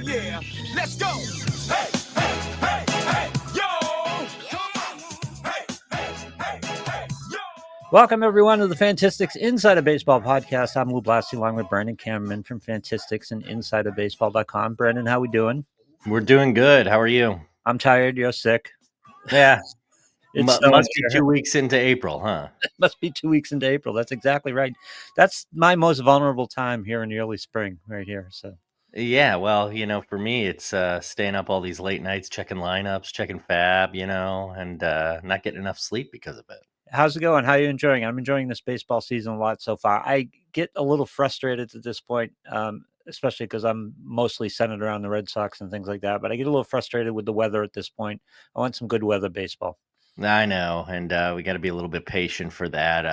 yeah, let's go. Hey, hey, hey, hey, yo. Hey, hey, hey, hey, yo. Welcome, everyone, to the Fantastics Inside of Baseball podcast. I'm Blasi, along with Brandon Kamerman from Fantastics and InsideOfBaseball.com. Brandon, how we doing? We're doing good. How are you? I'm tired. You're sick. Yeah. It's snowing Must be here. 2 weeks into April, huh? It must be 2 weeks into April. That's exactly right. That's my most vulnerable time here in the early spring, right here. So, Yeah, well, for me, it's staying up all these late nights, checking lineups, checking fab, and not getting enough sleep because of it. how's it going? How are you enjoying it? I'm enjoying this baseball season a lot so far. I get a little frustrated at this point, especially because I'm mostly centered around the Red Sox and things like that. But I get a little frustrated with the weather at this point. I want some good weather baseball. I know, and we got to be a little bit patient for that.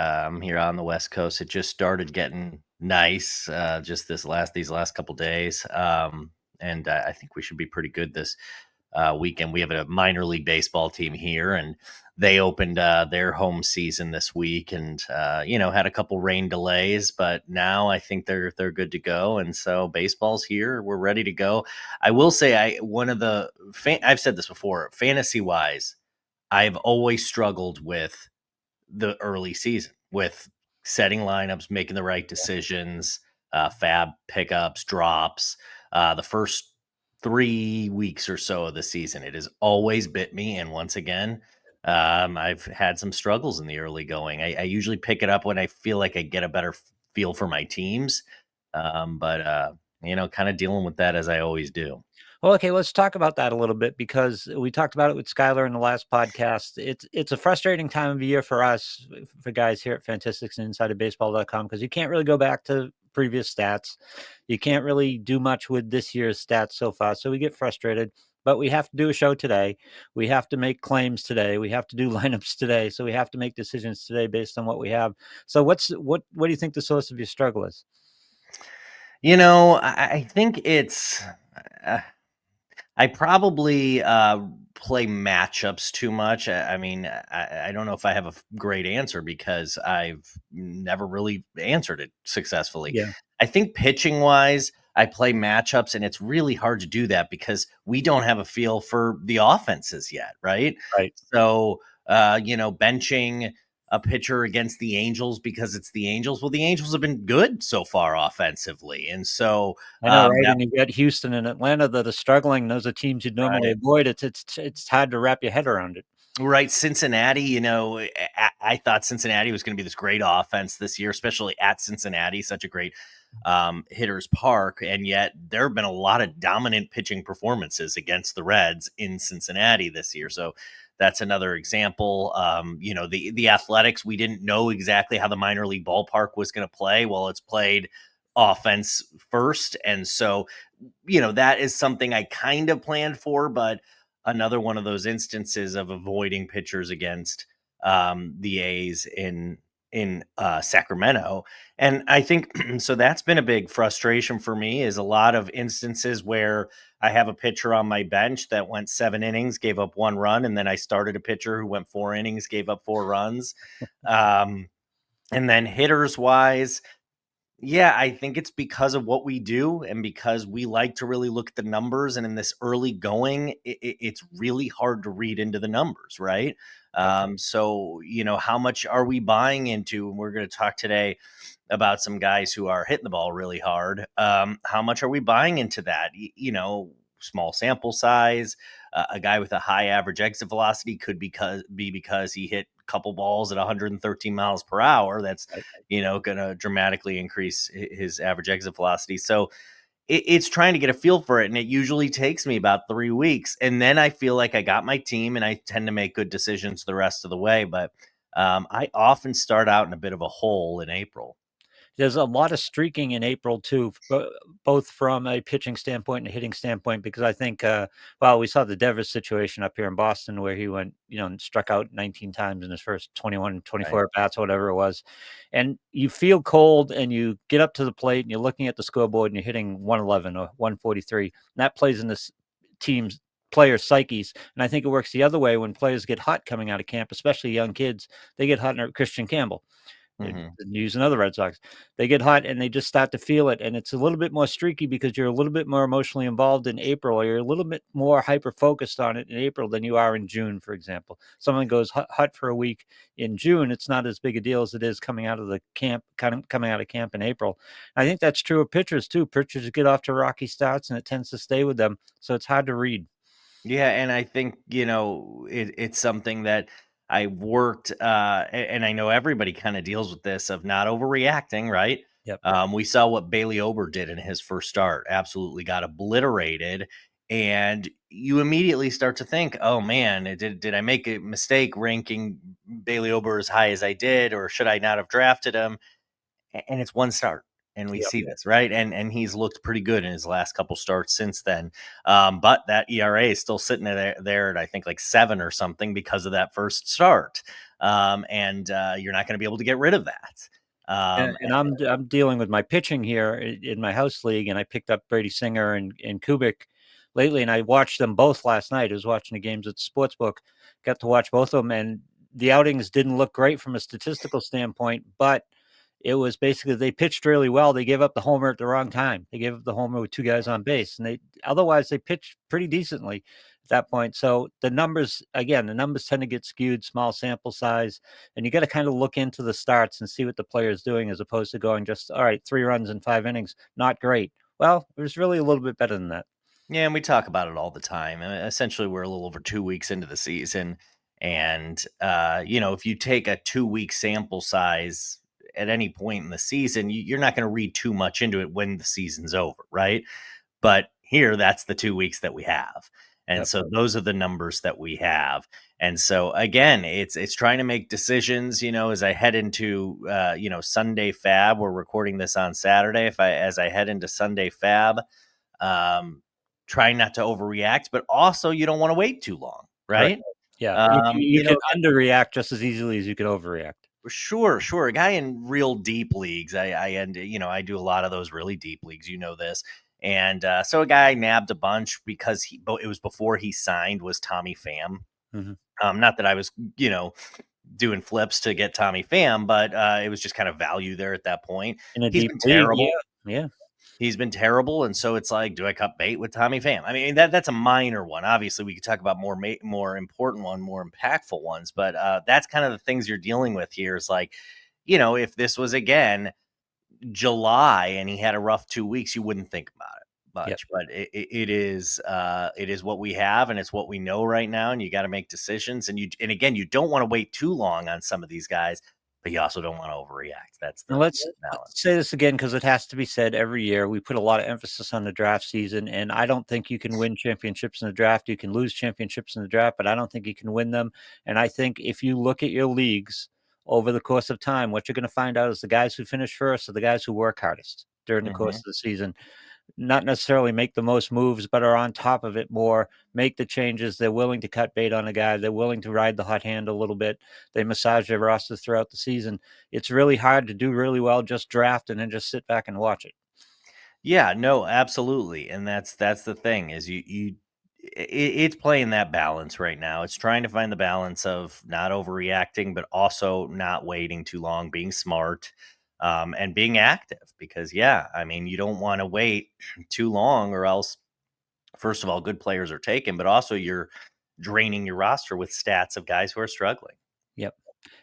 Here on the West Coast, it just started getting nice just these last couple days, and I think we should be pretty good this weekend. We have a minor league baseball team here, and they opened their home season this week, and had a couple rain delays, but now I think they're good to go. And so baseball's here. We're ready to go. I will say, I've said this before, fantasy wise, I've always struggled with the early season, with setting lineups, making the right decisions, fab pickups, drops. The first 3 weeks or so of the season, it has always bit me. And once again, I've had some struggles in the early going. I usually pick it up when I feel like I get a better feel for my teams. But kind of dealing with that as I always do. Well, okay, let's talk about that a little bit because we talked about it with Skylar in the last podcast. It's a frustrating time of year for us, for guys here at Fantastics and InsideOfBaseball.com, because you can't really go back to previous stats. You can't really do much with this year's stats so far, so we get frustrated. But we have to do a show today. We have to make claims today. We have to do lineups today. So we have to make decisions today based on what we have. So what do you think the source of your struggle is? I think it's. Uh, I probably play matchups too much. I mean, I don't know if I have a great answer because I've never really answered it successfully. Yeah. I think pitching wise, I play matchups, and it's really hard to do that because we don't have a feel for the offenses yet, right? Right. So, benching a pitcher against the Angels because it's the Angels. Well, the Angels have been good so far offensively, and so I know, right? that And you got Houston and Atlanta that are struggling. Those are teams you'd normally right. avoid. It's hard to wrap your head around it. Right, Cincinnati, I thought Cincinnati was going to be this great offense this year, especially at Cincinnati, such a great hitter's park. And yet there have been a lot of dominant pitching performances against the Reds in Cincinnati this year. So that's another example. The Athletics, we didn't know exactly how the minor league ballpark was going to play. Well, it's played offense first. And so, that is something I kind of planned for, but another one of those instances of avoiding pitchers against the A's in Sacramento. And I think so that's been a big frustration for me, is a lot of instances where I have a pitcher on my bench that went 7 innings, gave up 1 run, and then I started a pitcher who went 4 innings, gave up 4 runs. And then hitters wise, yeah, I think it's because of what we do and because we like to really look at the numbers. And in this early going, it's really hard to read into the numbers, right? So, how much are we buying into? And we're going to talk today about some guys who are hitting the ball really hard. How much are we buying into that? Small sample size. A guy with a high average exit velocity could be because he hit a couple balls at 113 miles per hour. That's going to dramatically increase his average exit velocity. So it's trying to get a feel for it, and it usually takes me about 3 weeks, and then I feel like I got my team, and I tend to make good decisions the rest of the way. But I often start out in a bit of a hole in April. There's a lot of streaking in April too, both from a pitching standpoint and a hitting standpoint, because I think, we saw the Devers situation up here in Boston where he went, and struck out 19 times in his first 21, 24 at bats, whatever it was. And you feel cold and you get up to the plate and you're looking at the scoreboard and you're hitting 111 or 143. And that plays in this team's player psyches. And I think it works the other way when players get hot coming out of camp, especially young kids. They get hot. Christian Campbell Mhm. use another Red Sox. They get hot and they just start to feel it, and it's a little bit more streaky because you're a little bit more emotionally involved in April, or you're a little bit more hyper focused on it in April than you are in June, for example. Someone goes hot for a week in June, it's not as big a deal as it is coming out of the camp, coming out of camp in April. I think that's true of pitchers too. Pitchers get off to rocky starts, and it tends to stay with them, so it's hard to read. Yeah, and I think, it's something that I worked, and I know everybody kind of deals with this of not overreacting, right? Yep. We saw what Bailey Ober did in his first start, absolutely got obliterated. And you immediately start to think, oh man, did I make a mistake ranking Bailey Ober as high as I did, or should I not have drafted him? And it's one start, and we Yep. see this, right? And he's looked pretty good in his last couple starts since then. But that ERA is still sitting there at, I think, like 7 or something because of that first start. And you're not going to be able to get rid of that. And I'm dealing with my pitching here in my house league, and I picked up Brady Singer and Kubik lately, and I watched them both last night. I was watching the games at the sportsbook, got to watch both of them, and the outings didn't look great from a statistical standpoint, but it was basically they pitched really well. They gave up the homer at the wrong time. They gave up the homer with 2 guys on base, and they pitched pretty decently at that point. So the numbers tend to get skewed, small sample size, and you got to kind of look into the starts and see what the player is doing as opposed to going just all right, 3 runs in 5 innings, not great. Well, it was really a little bit better than that. Yeah, and we talk about it all the time. And essentially, we're a little over 2 weeks into the season, and if you take a 2-week sample size at any point in the season, you're not going to read too much into it when the season's over, right? But here, that's the 2 weeks that we have. And Yep. so those are the numbers that we have. And so again, it's trying to make decisions, as I head into Sunday Fab. We're recording this on Saturday. As I head into Sunday Fab, um, trying not to overreact, but also you don't want to wait too long, Right. right? Yeah. Um, You you can know, underreact just as easily as you can overreact. sure. A guy in real deep leagues, I do a lot of those really deep leagues, this. And so a guy nabbed a bunch because it was before he signed, was Tommy Pham. Hmm. Not that I was, doing flips to get Tommy Pham, but it was just kind of value there at that point. In a He's deep been league, terrible. yeah. He's been terrible, and so it's like, do I cut bait with Tommy Pham? I mean, that's a minor one. Obviously, we could talk about more important one, more impactful ones, but that's kind of the things you're dealing with here. Is like, if this was again July and he had a rough 2 weeks, you wouldn't think about it Yep. much. But it is what we have, and it's what we know right now, and you got to make decisions. And again, you don't want to wait too long on some of these guys, but you also don't want to overreact. That's And the let's balance. say this again because it has to be said every year. We put a lot of emphasis on the draft season, and I don't think you can win championships in the draft. You can lose championships in the draft, but I don't think you can win them. And I think if you look at your leagues over the course of time, what you're going to find out is the guys who finish first are the guys who work hardest during the course Hmm. of the season. Not necessarily make the most moves, but are on top of it more, make the changes. They're willing to cut bait on a guy. They're willing to ride the hot hand a little bit. They massage their roster throughout the season. It's really hard to do really well, just draft and then just sit back and watch it. Yeah, no, absolutely. And that's the thing is it's playing that balance right now. It's trying to find the balance of not overreacting, but also not waiting too long, being smart, and being active. Because yeah, I mean, you don't want to wait too long, or else, first of all, good players are taken, but also you're draining your roster with stats of guys who are struggling. Yep.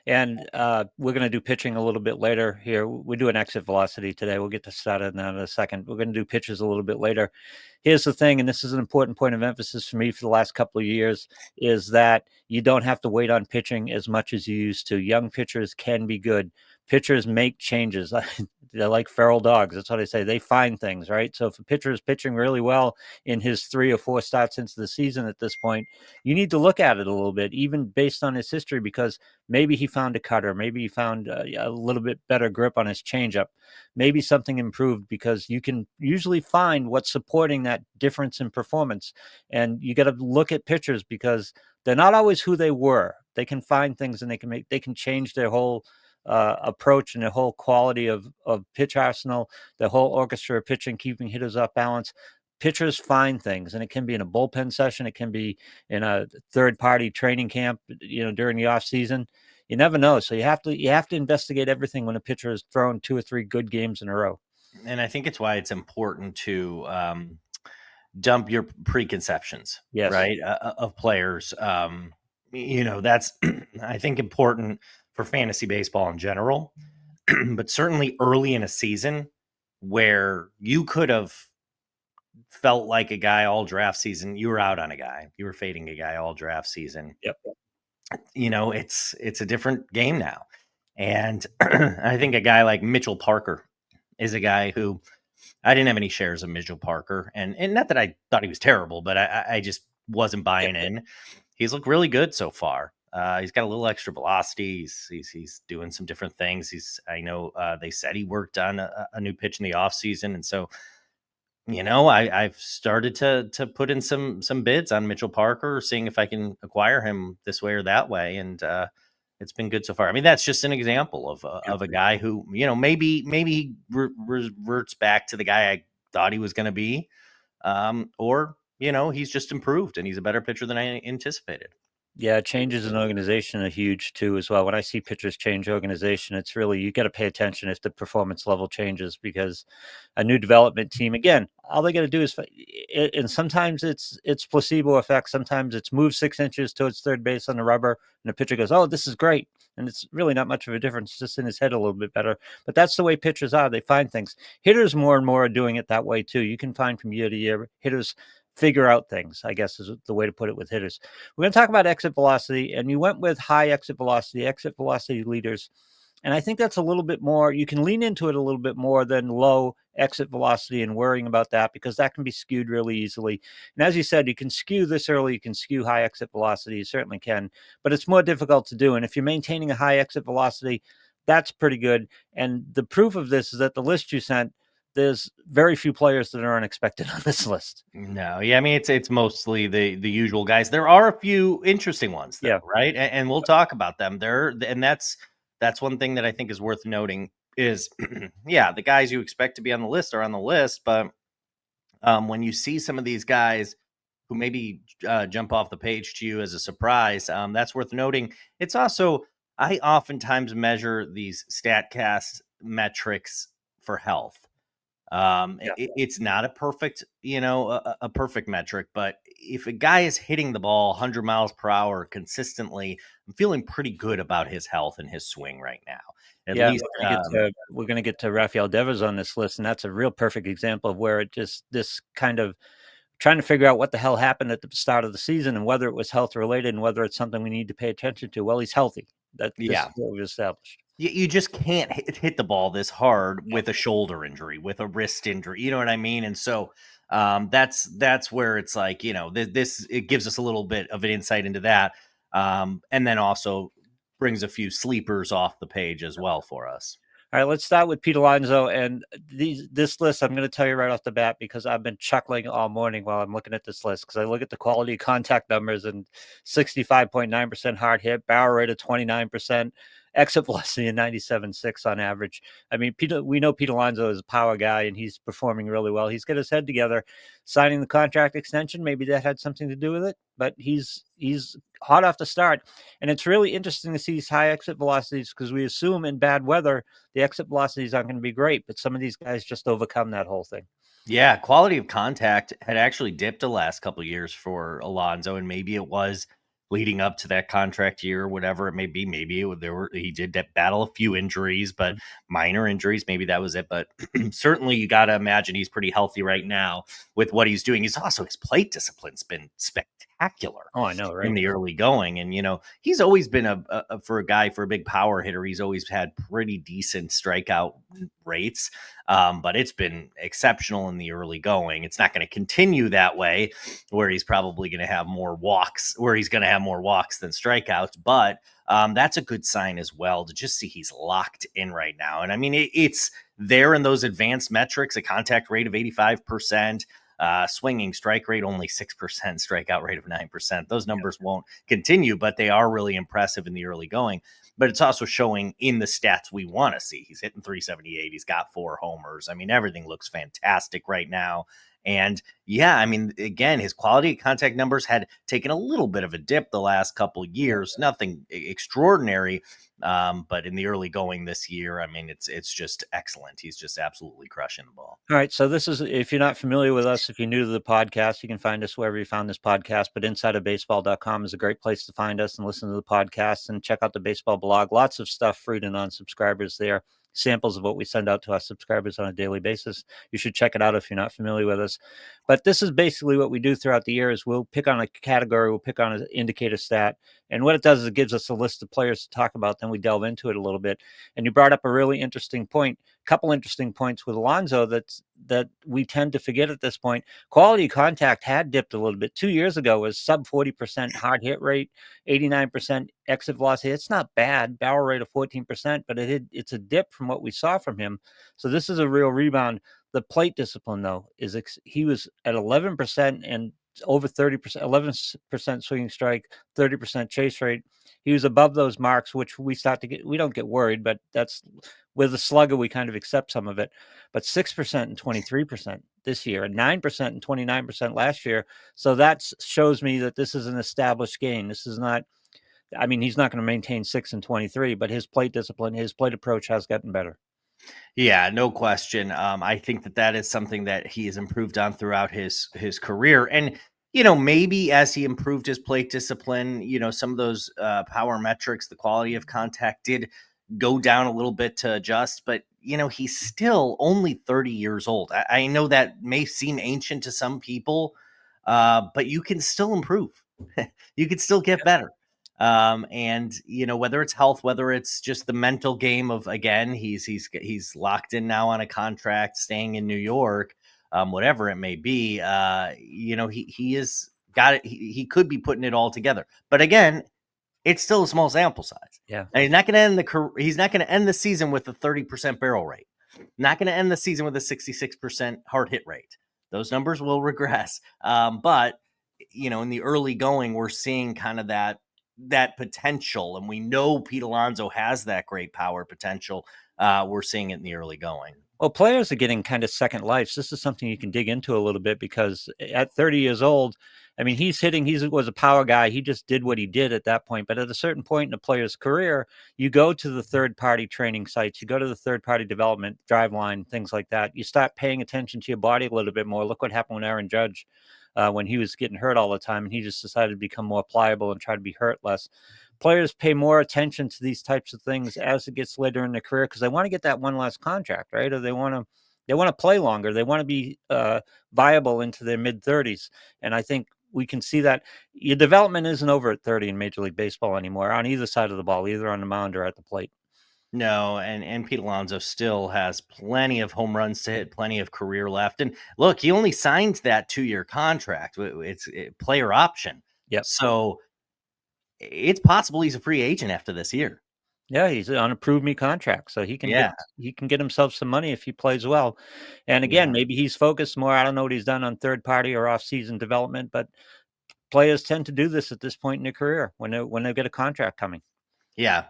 And we're going to do pitching a little bit later here. We do an exit velocity today. We'll get to start on that in a second. We're going to do pitches a little bit later. Here's the thing, and this is an important point of emphasis for me for the last couple of years, is that you don't have to wait on pitching as much as you used to. Young pitchers can be good. Pitchers make changes. They're like feral dogs. That's what I say. They find things, right? So if a pitcher is pitching really well in his 3 or 4 starts into the season at this point, you need to look at it a little bit, even based on his history, because maybe he found a cutter. Maybe he found a little bit better grip on his changeup. Maybe something improved because you can usually find what's supporting that difference in performance. And you got to look at pitchers because they're not always who they were. They can find things and they can change their whole approach and their whole quality of pitch arsenal, the whole orchestra of pitching, keeping hitters off balance. Pitchers find things, and it can be in a bullpen session. It can be in a third party training camp, during the off season. you never know. So you have to investigate everything when a pitcher has thrown 2 or 3 good games in a row. And I think it's why it's important to dump your preconceptions, Yes. right, of players. That's I think important for fantasy baseball in general, but certainly early in a season where you could have felt like a guy all draft season, you were out on a guy, you were fading a guy all draft season. Yep. It's a different game now. And I think a guy like Mitchell Parker is a guy who I didn't have any shares of Mitchell Parker, and not that I thought he was terrible, but I just wasn't buying in. He's looked really good so far. He's got a little extra velocity. He's doing some different things. I know they said he worked on a new pitch in the offseason, and so I've started to put in some bids on Mitchell Parker, seeing if I can acquire him this way or that way, and it's been good so far. I mean, that's just an example of a guy who maybe he reverts back to the guy I thought he was going to be, or he's just improved and he's a better pitcher than I anticipated. Yeah, changes in organization are huge too as well. When I see pitchers change organization, it's really, you got to pay attention if the performance level changes, because a new development team, again, all they got to do is, and sometimes it's placebo effect. Sometimes it's move 6 inches towards third base on the rubber, and the pitcher goes, "Oh, this is great," and it's really not much of a difference, just in his head a little bit better. But that's the way pitchers are; they find things. Hitters more and more are doing it that way too. You can find from year to year, hitters figure out things, I guess is the way to put it with hitters. We're going to talk about exit velocity, and you went with high exit velocity leaders. And I think that's a little bit more, you can lean into it a little bit more than low exit velocity and worrying about that, because that can be skewed really easily. And as you said, you can skew this early, you can skew high exit velocity, you certainly can, but it's more difficult to do. And if you're maintaining a high exit velocity, that's pretty good. And the proof of this is that the list you sent, there's very few players that are unexpected on this list. No, yeah, I mean it's mostly the usual guys. There are a few interesting ones, though, Yeah. right? And we'll talk about them. That's one thing that I think is worth noting is, yeah, the guys you expect to be on the list are on the list, but when you see some of these guys who maybe jump off the page to you as a surprise, that's worth noting. It's also, I oftentimes measure these StatCast metrics for health. It's not a perfect, a perfect metric, but if a guy is hitting the ball 100 miles per hour consistently, I'm feeling pretty good about his health and his swing right now. At least, we're going to get to Rafael Devers on this list, and that's a real perfect example of where it just, this kind of trying to figure out what the hell happened at the start of the season and whether it was health related and whether it's something we need to pay attention to. Well, he's healthy. This is what we've established. You just can't hit the ball this hard with a shoulder injury, with a wrist injury. You know what I mean? And so that's where it's like, this it gives us a little bit of an insight into that, and then also brings a few sleepers off the page as well for us. All right, let's start with Pete Alonso. And this list, I'm going to tell you right off the bat, because I've been chuckling all morning while I'm looking at this list, because I look at the quality contact numbers, and 65.9% hard hit, barrel rate of 29%, exit velocity of 97.6 on average. I mean, we know Pete Alonso is a power guy, and he's performing really well. He's got his head together, signing the contract extension. Maybe that had something to do with it, but he's hot off the start. And it's really interesting to see these high exit velocities, because we assume in bad weather, the exit velocities aren't going to be great, but some of these guys just overcome that whole thing. Yeah, quality of contact had actually dipped the last couple of years for Alonso, and maybe it was leading up to that contract year or whatever it may be. Maybe he did battle a few injuries, but minor injuries. Maybe that was it. But certainly, you got to imagine he's pretty healthy right now with what he's doing. He's also, his plate discipline's been spectacular. Oh, I know, right? In the early going, and he's always been for a big power hitter. He's always had pretty decent strikeout rates, but it's been exceptional in the early going. It's not going to continue that way, where he's probably going to have more walks, than strikeouts. But that's a good sign as well, to just see he's locked in right now. And I mean, it's there in those advanced metrics: a contact rate of 85%. Swinging strike rate only 6%, strikeout rate of 9%. Those numbers won't continue, but they are really impressive in the early going. But it's also showing in the stats we want to see. He's hitting 378. He's got 4 homers. I mean, everything looks fantastic right now. And yeah, I mean, again, his quality of contact numbers had taken a little bit of a dip the last couple years, nothing extraordinary. But in the early going this year, I mean, it's just excellent. He's just absolutely crushing the ball. All right. So this is, if you're not familiar with us, if you're new to the podcast, you can find us wherever you found this podcast. But insideofbaseball.com is a great place to find us and listen to the podcast and check out the baseball blog. Lots of stuff free to non-subscribers there. Samples of what we send out to our subscribers on a daily basis. You should check it out if you're not familiar with us. But this is basically what we do throughout the year is we'll pick on a category, we'll pick on an indicator stat. And what it does is it gives us a list of players to talk about. Then we delve into it a little bit. And you brought up a really interesting point. Couple interesting points with Alonso that we tend to forget at this point. Quality contact had dipped a little bit. 2 years ago was sub 40% hard hit rate, 89% exit velocity. It's not bad. Barrel rate of 14%, but it's a dip from what we saw from him. So this is a real rebound. The plate discipline, though, he was at 11% and over 30%, 11% swinging strike, 30% chase rate. He was above those marks, which we don't get worried, but that's with a slugger, we kind of accept some of it. But 6% and 23% this year, and 9% and 29% last year. So that shows me that this is an established game. This is not, I mean, he's not going to maintain 6 and 23, but his plate discipline, his plate approach has gotten better. Yeah, no question. I think that is something that he has improved on throughout his career. And, maybe as he improved his plate discipline, some of those power metrics, the quality of contact did go down a little bit to adjust. But, he's still only 30 years old. I know that may seem ancient to some people, but you can still improve. You can still get better. And whether it's health, whether it's just the mental game of, again, he's locked in now on a contract, staying in New York, whatever it may be, he is got it. He could be putting it all together, but again, it's still a small sample size. Yeah. And he's not going to end the season with a 30% barrel rate. Not going to end the season with a 66% hard hit rate. Those numbers will regress. But in the early going, we're seeing kind of that potential, and we know Pete Alonso has that great power potential. We're seeing it in the early going. Well, players are getting kind of second lives. This is something you can dig into a little bit because at 30 years old, I mean, he was a power guy. He just did what he did at that point. But at a certain point in a player's career, you go to the third-party training sites, you go to the third-party development, driveline, things like that. You start paying attention to your body a little bit more. Look what happened with Aaron Judge when he was getting hurt all the time, and he just decided to become more pliable and try to be hurt less. Players pay more attention to these types of things as it gets later in their career because they want to get that one last contract, right? Or they want to play longer. They want to be viable into their mid-30s. And I think we can see that your development isn't over at 30 in Major League Baseball anymore on either side of the ball, either on the mound or at the plate. No, and Pete Alonso still has plenty of home runs to hit, plenty of career left. And look, he only signed that 2-year contract. It's a player option. Yep. So it's possible he's a free agent after this year. Yeah, he's on a prove me contract, so he can get himself some money if he plays well. And again, maybe he's focused more. I don't know what he's done on third party or off season development, but players tend to do this at this point in their career when they get a contract coming. Yeah.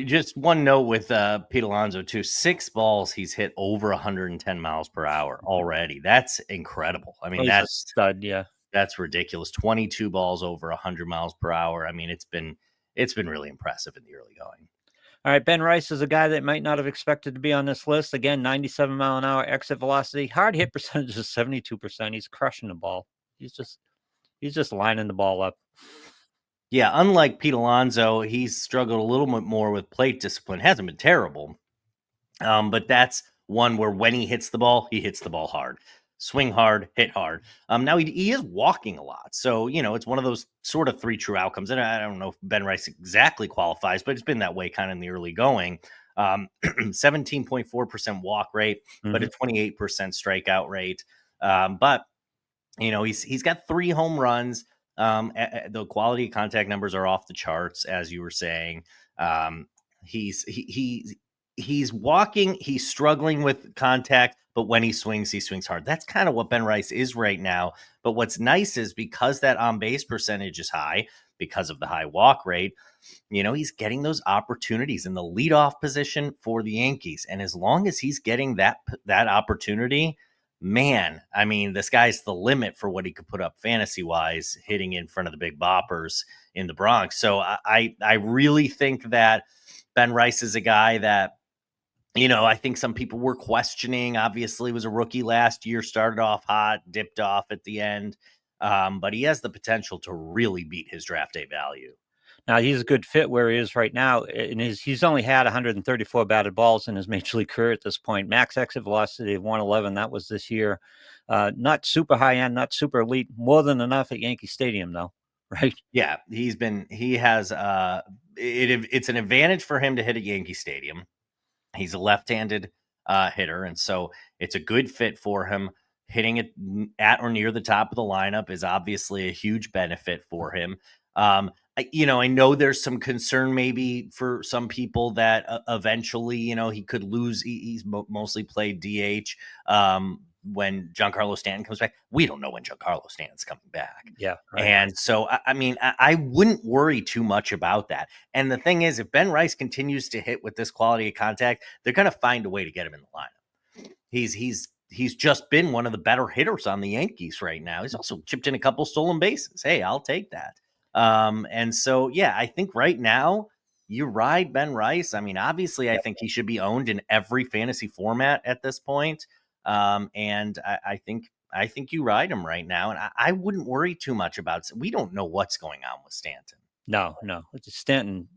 Just one note with Pete Alonso too. 6 balls he's hit over 110 miles per hour already. That's incredible. I mean, He's a stud. Yeah, that's ridiculous. 22 balls over 100 miles per hour. I mean, it's been really impressive in the early going. All right, Ben Rice is a guy that might not have expected to be on this list. Again, 97 mile an hour exit velocity, hard hit percentage is 72%. He's crushing the ball. He's just lining the ball up. Yeah, unlike Pete Alonso, he's struggled a little bit more with plate discipline. Hasn't been terrible, but that's one where when he hits the ball hard. Swing hard, hit hard. Now he is walking a lot. So, it's one of those sort of 3 true outcomes. And I don't know if Ben Rice exactly qualifies, but it's been that way kind of in the early going. 17.4% walk rate, but a 28% strikeout rate. But, he's got 3 home runs. The quality of contact numbers are off the charts, as you were saying. He's walking, he's struggling with contact, but when he swings hard. That's kind of what Ben Rice is right now. But what's nice is because that on-base percentage is high, because of the high walk rate, he's getting those opportunities in the leadoff position for the Yankees. And as long as he's getting that opportunity, man, I mean, the sky's the limit for what he could put up fantasy wise, hitting in front of the big boppers in the Bronx. So I really think that Ben Rice is a guy that, I think some people were questioning. Obviously, was a rookie last year, started off hot, dipped off at the end, but he has the potential to really beat his draft day value. Now he's a good fit where he is right now. He's only had 134 batted balls in his major league career at this point. Max exit velocity of 111. That was this year. Not super high end, not super elite. More than enough at Yankee Stadium, though, right? Yeah, it's an advantage for him to hit at Yankee Stadium. He's a left-handed hitter, and so it's a good fit for him. Hitting it at or near the top of the lineup is obviously a huge benefit for him. I know there's some concern maybe for some people that eventually, he could lose. He's mostly played DH. When Giancarlo Stanton comes back, we don't know when Giancarlo Stanton's coming back. Yeah. Right. And so, I wouldn't worry too much about that. And the thing is, if Ben Rice continues to hit with this quality of contact, they're going to find a way to get him in the lineup. He's just been one of the better hitters on the Yankees right now. He's also chipped in a couple stolen bases. Hey, I'll take that. And so, yeah, I think right now you ride Ben Rice. I mean, obviously, I think he should be owned in every fantasy format at this point. And I think you ride him right now, and I wouldn't worry too much about it. We don't know what's going on with Stanton. No. Stanton,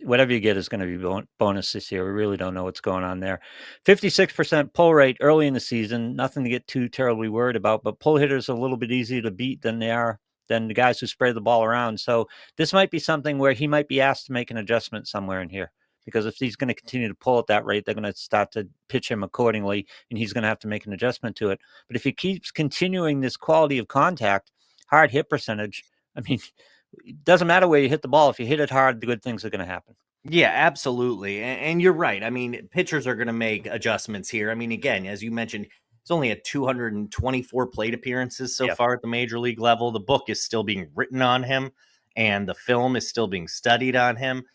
whatever you get is going to be bonus this year. We really don't know what's going on there. 56% pull rate early in the season. Nothing to get too terribly worried about, but pull hitters are a little bit easier to beat than the guys who spray the ball around. So this might be something where he might be asked to make an adjustment somewhere in here. Because if he's going to continue to pull at that rate, they're going to start to pitch him accordingly, and he's going to have to make an adjustment to it. But if he keeps continuing this quality of contact, hard hit percentage, I mean, it doesn't matter where you hit the ball. If you hit it hard, the good things are going to happen. Yeah, absolutely. And you're right. I mean, pitchers are going to make adjustments here. I mean, again, as you mentioned, he's only had 224 plate appearances so far at the major league level. The book is still being written on him, and the film is still being studied on him.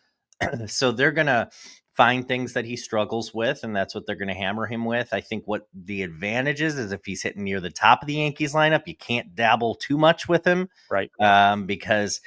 So they're going to find things that he struggles with, and that's what they're going to hammer him with. I think what the advantage is if he's hitting near the top of the Yankees lineup, you can't dabble too much with him. Right. Because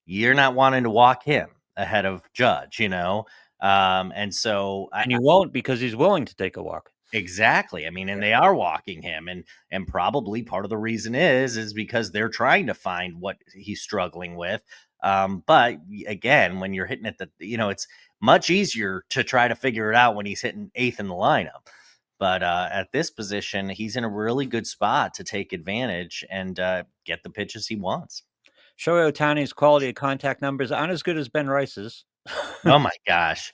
you're not wanting to walk him ahead of Judge, and so and you won't, because he's willing to take a walk. Exactly. I mean, and they are walking him, and probably part of the reason is because they're trying to find what he's struggling with. But again, when you're hitting at it's much easier to try to figure it out when he's hitting eighth in the lineup. But at this position, he's in a really good spot to take advantage and get the pitches he wants. Shohei Ohtani's quality of contact numbers aren't as good as Ben Rice's. Oh my gosh.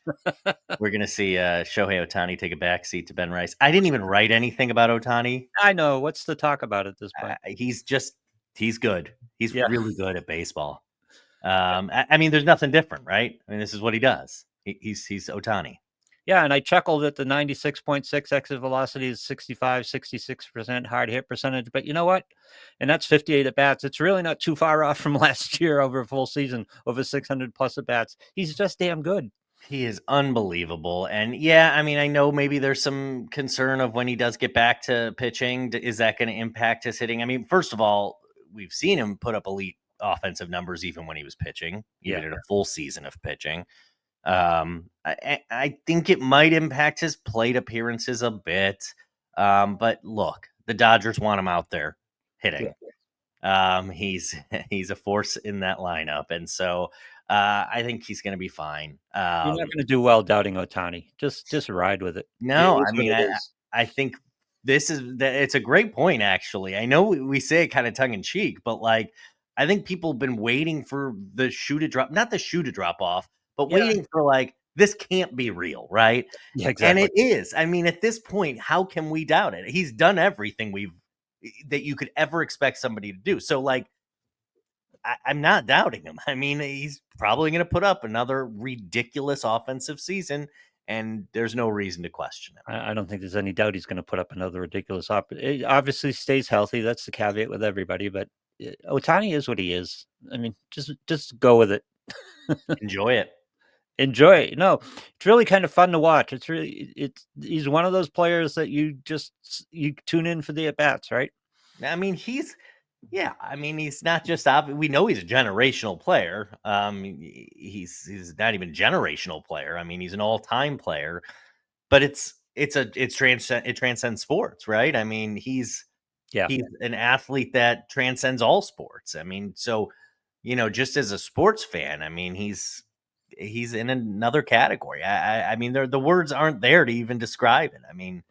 We're going to see Shohei Ohtani take a backseat to Ben Rice. I didn't even write anything about Ohtani. I know. What's the talk about at this point? He's good. He's really good at baseball. I mean, there's nothing different, right? I mean, this is what he does. He's Ohtani. Yeah, and I chuckled at the 96.6 exit velocity is 66% hard hit percentage. But you know what? And that's 58 at bats. It's really not too far off from last year over a full season, over 600 plus at bats. He's just damn good. He is unbelievable. And yeah, I mean, I know maybe there's some concern of when he does get back to pitching, is that going to impact his hitting? I mean, first of all, we've seen him put up elite offensive numbers even when he was pitching, even in a full season of pitching. I think it might impact his plate appearances a bit. But look, the Dodgers want him out there hitting. He's a force in that lineup. And so I think he's going to be fine. You're not going to do well doubting Ohtani. Just ride with it. No, I mean, I think it's a great point, actually. I know we say it kind of tongue in cheek, but like, I think people have been waiting for the shoe to drop, not the shoe to drop off, but waiting for like, this can't be real, right? Yeah, exactly. And it is. I mean, at this point, how can we doubt it? He's done everything that you could ever expect somebody to do. So like, I'm not doubting him. I mean, he's probably going to put up another ridiculous offensive season, and there's no reason to question him. I don't think there's any doubt he's going to put up another ridiculous It obviously stays healthy. That's the caveat with everybody, but Ohtani is what he is. I mean, just go with it. Enjoy it. enjoy it. No, it's really kind of fun to watch. He's one of those players that you tune in for the at bats, right? I mean, he's not just we know he's a generational player. He's not even generational player. I mean, he's an all-time player, but it transcends sports, right? I mean, Yeah, he's an athlete that transcends all sports. I mean, so just as a sports fan, I mean, he's in another category. I mean, the words aren't there to even describe it. I mean,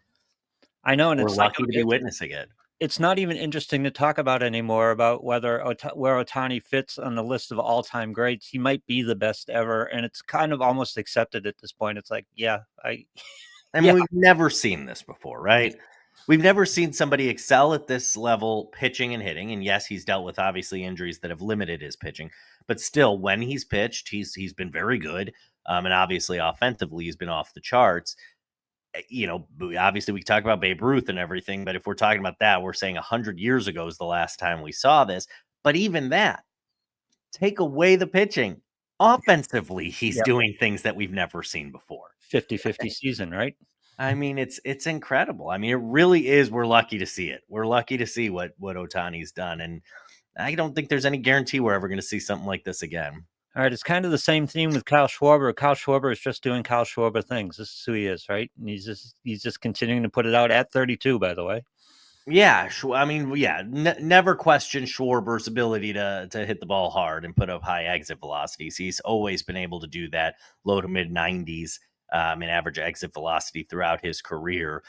I know, and we're it's like lucky to be witnessing it. it's not even interesting to talk about anymore about whether where Otani fits on the list of all-time greats. He might be the best ever, and it's kind of almost accepted at this point. It's like, yeah, I yeah, mean, we've never seen this before, right? We've never seen somebody excel at this level pitching and hitting. And yes, he's dealt with obviously injuries that have limited his pitching, but still, when he's pitched, he's been very good. And obviously, offensively, he's been off the charts. Obviously, we talk about Babe Ruth and everything, but if we're talking about that, we're saying 100 years ago is the last time we saw this. But even that, take away the pitching. Offensively, he's yep. doing things that we've never seen before. 50-50 season, right? I mean, it's incredible. I mean, it really is. We're lucky to see it. We're lucky to see what Otani's done, and I don't think there's any guarantee we're ever going to see something like this again. All right, it's kind of the same theme with Kyle Schwarber. Kyle Schwarber is just doing Kyle Schwarber things. This is who he is, right? And he's just continuing to put it out at 32, by the way. Yeah, I mean, yeah, never question Schwarber's ability to hit the ball hard and put up high exit velocities. He's always been able to do that, low to mid 90s in average exit velocity throughout his career.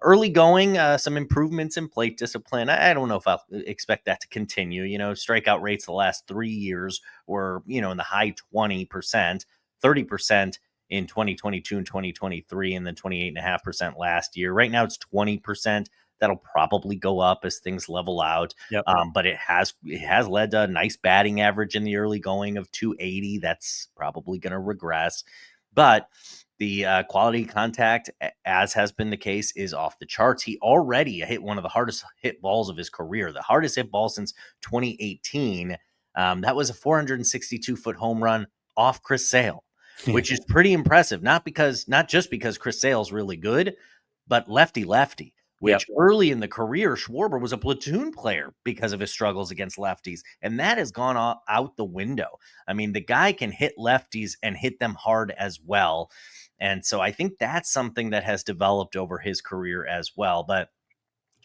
Early going, some improvements in plate discipline. I don't know if I'll expect that to continue. Strikeout rates the last 3 years were in the high 20%, 30% in 2022 and 2023, and then 28.5% last year. Right now, it's 20%. That'll probably go up as things level out. Yep. But it has led to a nice batting average in the early going of 280. That's probably going to regress. But the quality contact, as has been the case, is off the charts. He already hit one of the hardest hit balls of his career, the hardest hit ball since 2018. That was a 462-foot home run off Chris Sale, which is pretty impressive. Not just because Chris Sale's really good, but lefty. Which early in the career, Schwarber was a platoon player because of his struggles against lefties. And that has gone out the window. I mean, the guy can hit lefties and hit them hard as well. And so I think that's something that has developed over his career as well. But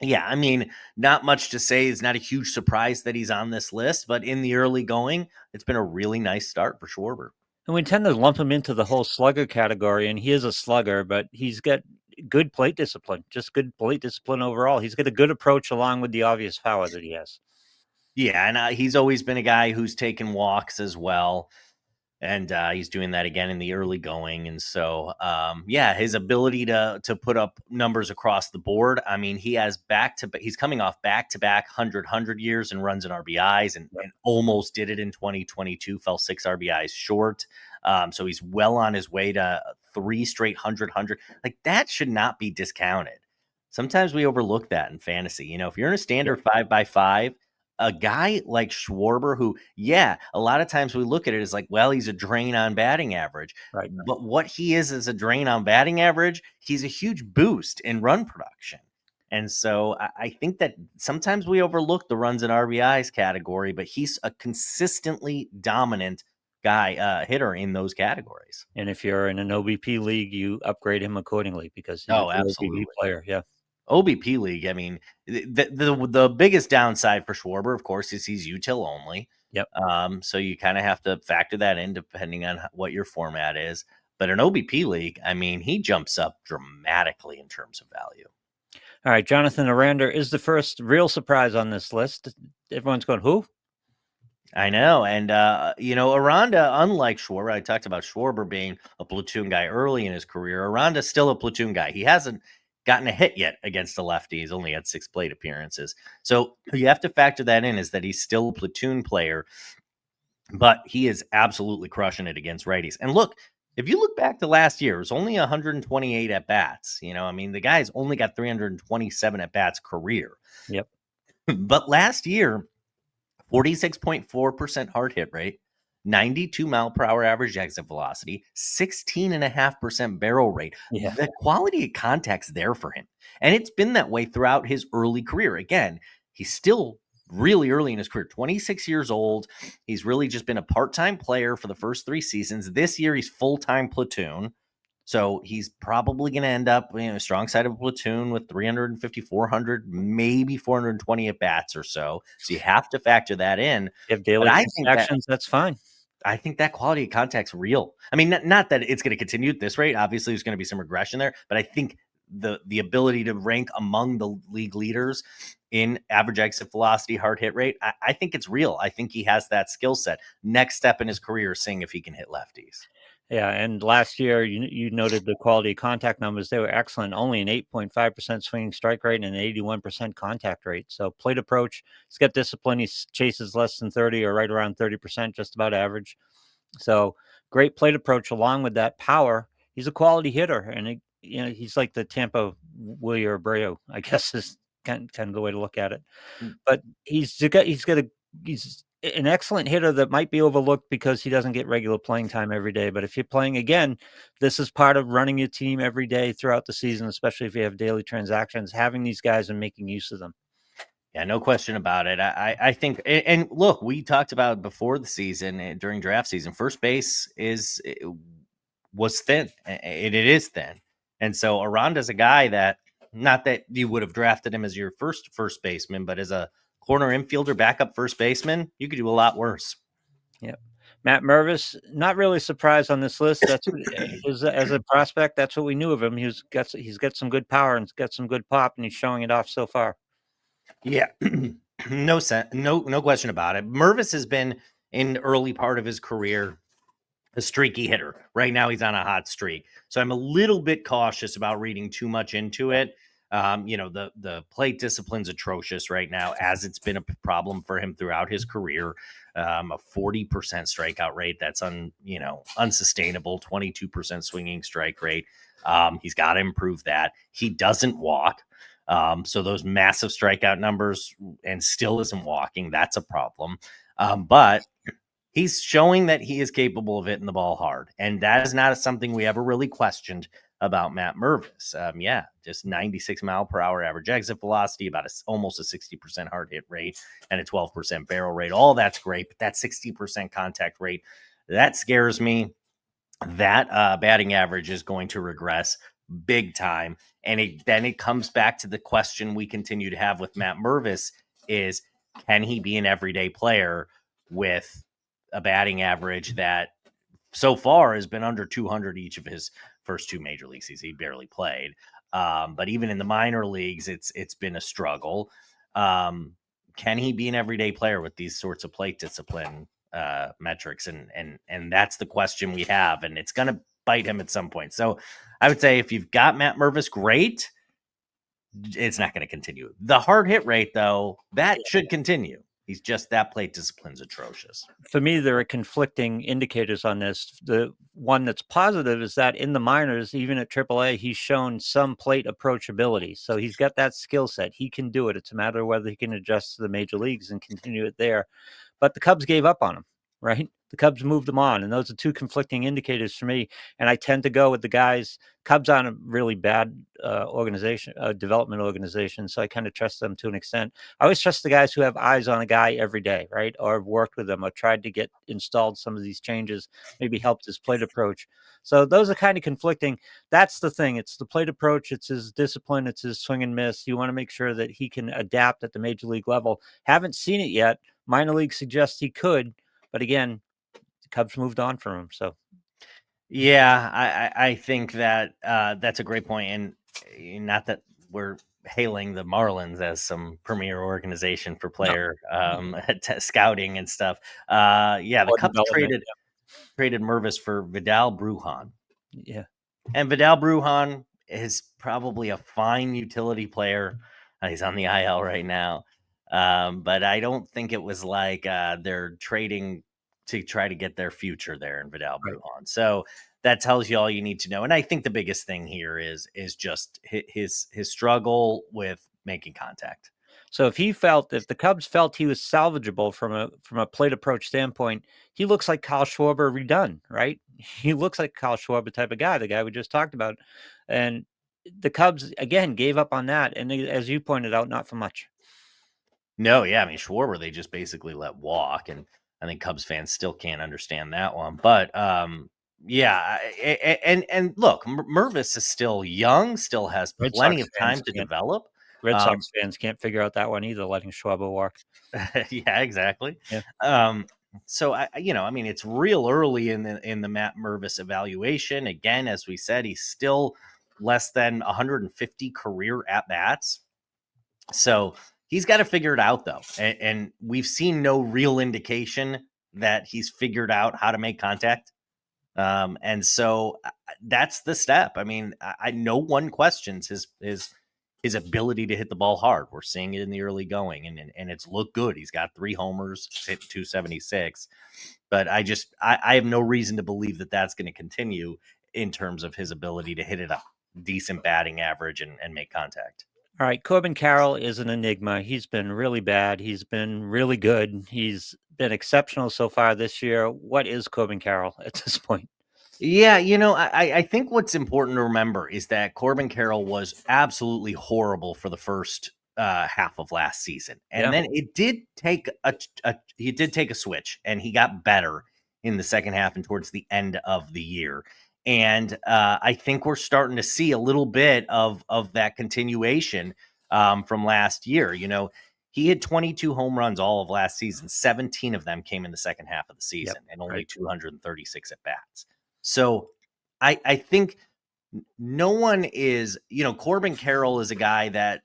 yeah, I mean, not much to say. It's not a huge surprise that he's on this list. But in the early going, it's been a really nice start for Schwarber. And we tend to lump him into the whole slugger category, and he is a slugger, but he's got good plate discipline, just good plate discipline overall. He's got a good approach along with the obvious power that he has. Yeah, and he's always been a guy who's taken walks as well. And he's doing that again in the early going. And so, his ability to put up numbers across the board. I mean, he's coming off back-to-back 100 years and runs in RBIs and almost did it in 2022, fell 6 RBIs short. So he's well on his way to 3 straight 100. Like, that should not be discounted. Sometimes we overlook that in fantasy. If you're in a standard 5x5, a guy like Schwarber, who, a lot of times we look at it as like, well, he's a drain on batting average. Right. But what he is as a drain on batting average, he's a huge boost in run production. And so I think that sometimes we overlook the runs and RBIs category, but he's a consistently dominant guy, hitter in those categories. And if you're in an OBP league, you upgrade him accordingly because he's an absolutely. OBP player. Yeah. OBP league, I mean, the biggest downside for Schwarber, of course, is he's util only. Yep. So you kind of have to factor that in depending on what your format is. But an OBP league, I mean, he jumps up dramatically in terms of value. All right, Jonathan Aranda is the first real surprise on this list. Everyone's going, who? I know. And, Aranda, unlike Schwarber, I talked about Schwarber being a platoon guy early in his career. Aranda's still a platoon guy. He hasn't gotten a hit yet against the lefty. He's only had 6 plate appearances. So you have to factor that in, is that he's still a platoon player, but he is absolutely crushing it against righties. And look, if you look back to last year, it was only 128 at bats. I mean, the guy's only got 327 at bats career. Yep. But last year, 46.4% hard hit rate, 92 mile per hour average exit velocity, 16.5% barrel rate. Yeah. The quality of contact's there for him. And it's been that way throughout his early career. Again, he's still really early in his career, 26 years old. He's really just been a part-time player for the first 3 seasons. This year, he's full-time platoon. So he's probably going to end up, strong side of a platoon with 350, 400, maybe 420 at bats or so. So you have to factor that in. You have But daily I think that transactions, that's fine. I think that quality of contact's real. I mean, not that it's going to continue at this rate. Obviously, there's going to be some regression there, but I think the ability to rank among the league leaders in average exit velocity, hard hit rate, I think it's real. I think he has that skill set. Next step in his career is seeing if he can hit lefties. Yeah, and last year you noted the quality of contact numbers. They were excellent. Only an 8.5% swinging strike rate and an 81% contact rate. So plate approach, he's got discipline. He chases less than 30 or right around 30%, just about average. So great plate approach along with that power. He's a quality hitter, and he's like the Tampa Willie Abreu, I guess is kind of the way to look at it. But he's an excellent hitter that might be overlooked because he doesn't get regular playing time every day. But if you're playing again, this is part of running your team every day throughout the season, especially if you have daily transactions, having these guys and making use of them. Yeah, no question about it. I think, and look, we talked about before the season and during draft season, first base was thin. It is thin. And so Aranda's a guy that, not that you would have drafted him as your first baseman, but as a corner infielder, backup first baseman, you could do a lot worse. Yep. Matt Mervis, not really surprised on this list. That's as a prospect, that's what we knew of him. He's got some good power and he's got some good pop, and he's showing it off so far. Yeah, no question about it. Mervis has been in the early part of his career a streaky hitter. Right now, he's on a hot streak. So I'm a little bit cautious about reading too much into it. The plate discipline's atrocious right now, as it's been a problem for him throughout his career. A 40% strikeout rate, that's unsustainable. 22% swinging strike rate. He's got to improve that. He doesn't walk. So those massive strikeout numbers, and still isn't walking. That's a problem. But he's showing that he is capable of hitting the ball hard. And that is not something we ever really questioned about Matt Mervis. Just 96 mile per hour average exit velocity, about almost a 60% hard hit rate and a 12% barrel rate. All that's great, but that 60% contact rate, that scares me. That batting average is going to regress big time. And then it comes back to the question we continue to have with Matt Mervis is, can he be an everyday player with a batting average that so far has been under 200 each of his first 2 major league seasons? He barely played. But even in the minor leagues, it's been a struggle. Can he be an everyday player with these sorts of plate discipline metrics? And that's the question we have, and it's going to bite him at some point. So I would say if you've got Matt Mervis, great. It's not going to continue. The hard hit rate, though, that should continue. He's just, that plate discipline's atrocious. For me, there are conflicting indicators on this. The one that's positive is that in the minors, even at AAA, he's shown some plate approachability. So he's got that skill set. He can do it. It's a matter of whether he can adjust to the major leagues and continue it there. But the Cubs gave up on him, right? The Cubs moved him on. And those are two conflicting indicators for me. And I tend to go with the guys. Cubs aren't a really bad development organization. So I kind of trust them to an extent. I always trust the guys who have eyes on a guy every day, right? Or have worked with them or tried to get installed some of these changes, maybe helped his plate approach. So those are kind of conflicting. That's the thing. It's the plate approach. It's his discipline. It's his swing and miss. You want to make sure that he can adapt at the major league level. Haven't seen it yet. Minor league suggests he could, but again, the Cubs moved on from him. So, yeah, I think that that's a great point, and not that we're hailing the Marlins as some premier organization for player scouting and stuff. The Cubs traded Mervis for Vidal Brujan. Yeah. And Vidal Brujan is probably a fine utility player. He's on the IL right now. But I don't think it was like they're trading to try to get their future there in Vidal Brujan. So that tells you all you need to know. And I think the biggest thing here is just his struggle with making contact. So if the Cubs felt he was salvageable from a plate approach standpoint, he looks like Kyle Schwarber redone, right? He looks like Kyle Schwarber type of guy, the guy we just talked about. And the Cubs again gave up on that, and as you pointed out, not for much. No, yeah, I mean Schwarber, they just basically let walk, and I think Cubs fans still can't understand that one. But yeah, and look, Mervis is still young, still has Red plenty Sox of fans time to can't. develop. Red Um, Sox fans can't figure out that one either, letting Schwarber walk. yeah, exactly. Yeah. So I mean, it's real early in the Matt Mervis evaluation. Again, as we said, he's still less than 150 career at bats. So he's got to figure it out, though. And we've seen no real indication that he's figured out how to make contact. And so that's the step. I mean, no one questions his ability to hit the ball hard. We're seeing it in the early going, and it's looked good. He's got 3 homers, hit 276. But I have no reason to believe that that's going to continue in terms of his ability to hit it a decent batting average and make contact. All right, Corbin Carroll is an enigma. He's been really bad. He's been really good. He's been exceptional so far this year. What is Corbin Carroll at this point? Yeah, I think what's important to remember is that Corbin Carroll was absolutely horrible for the first half of last season, and Yeah. then it did take he did take a switch, and he got better in the second half and towards the end of the year. And I think we're starting to see a little bit of that continuation from last year. He had 22 home runs all of last season. 17 of them came in the second half of the season, and only right. 236 at bats. So I think no one is, Corbin Carroll is a guy that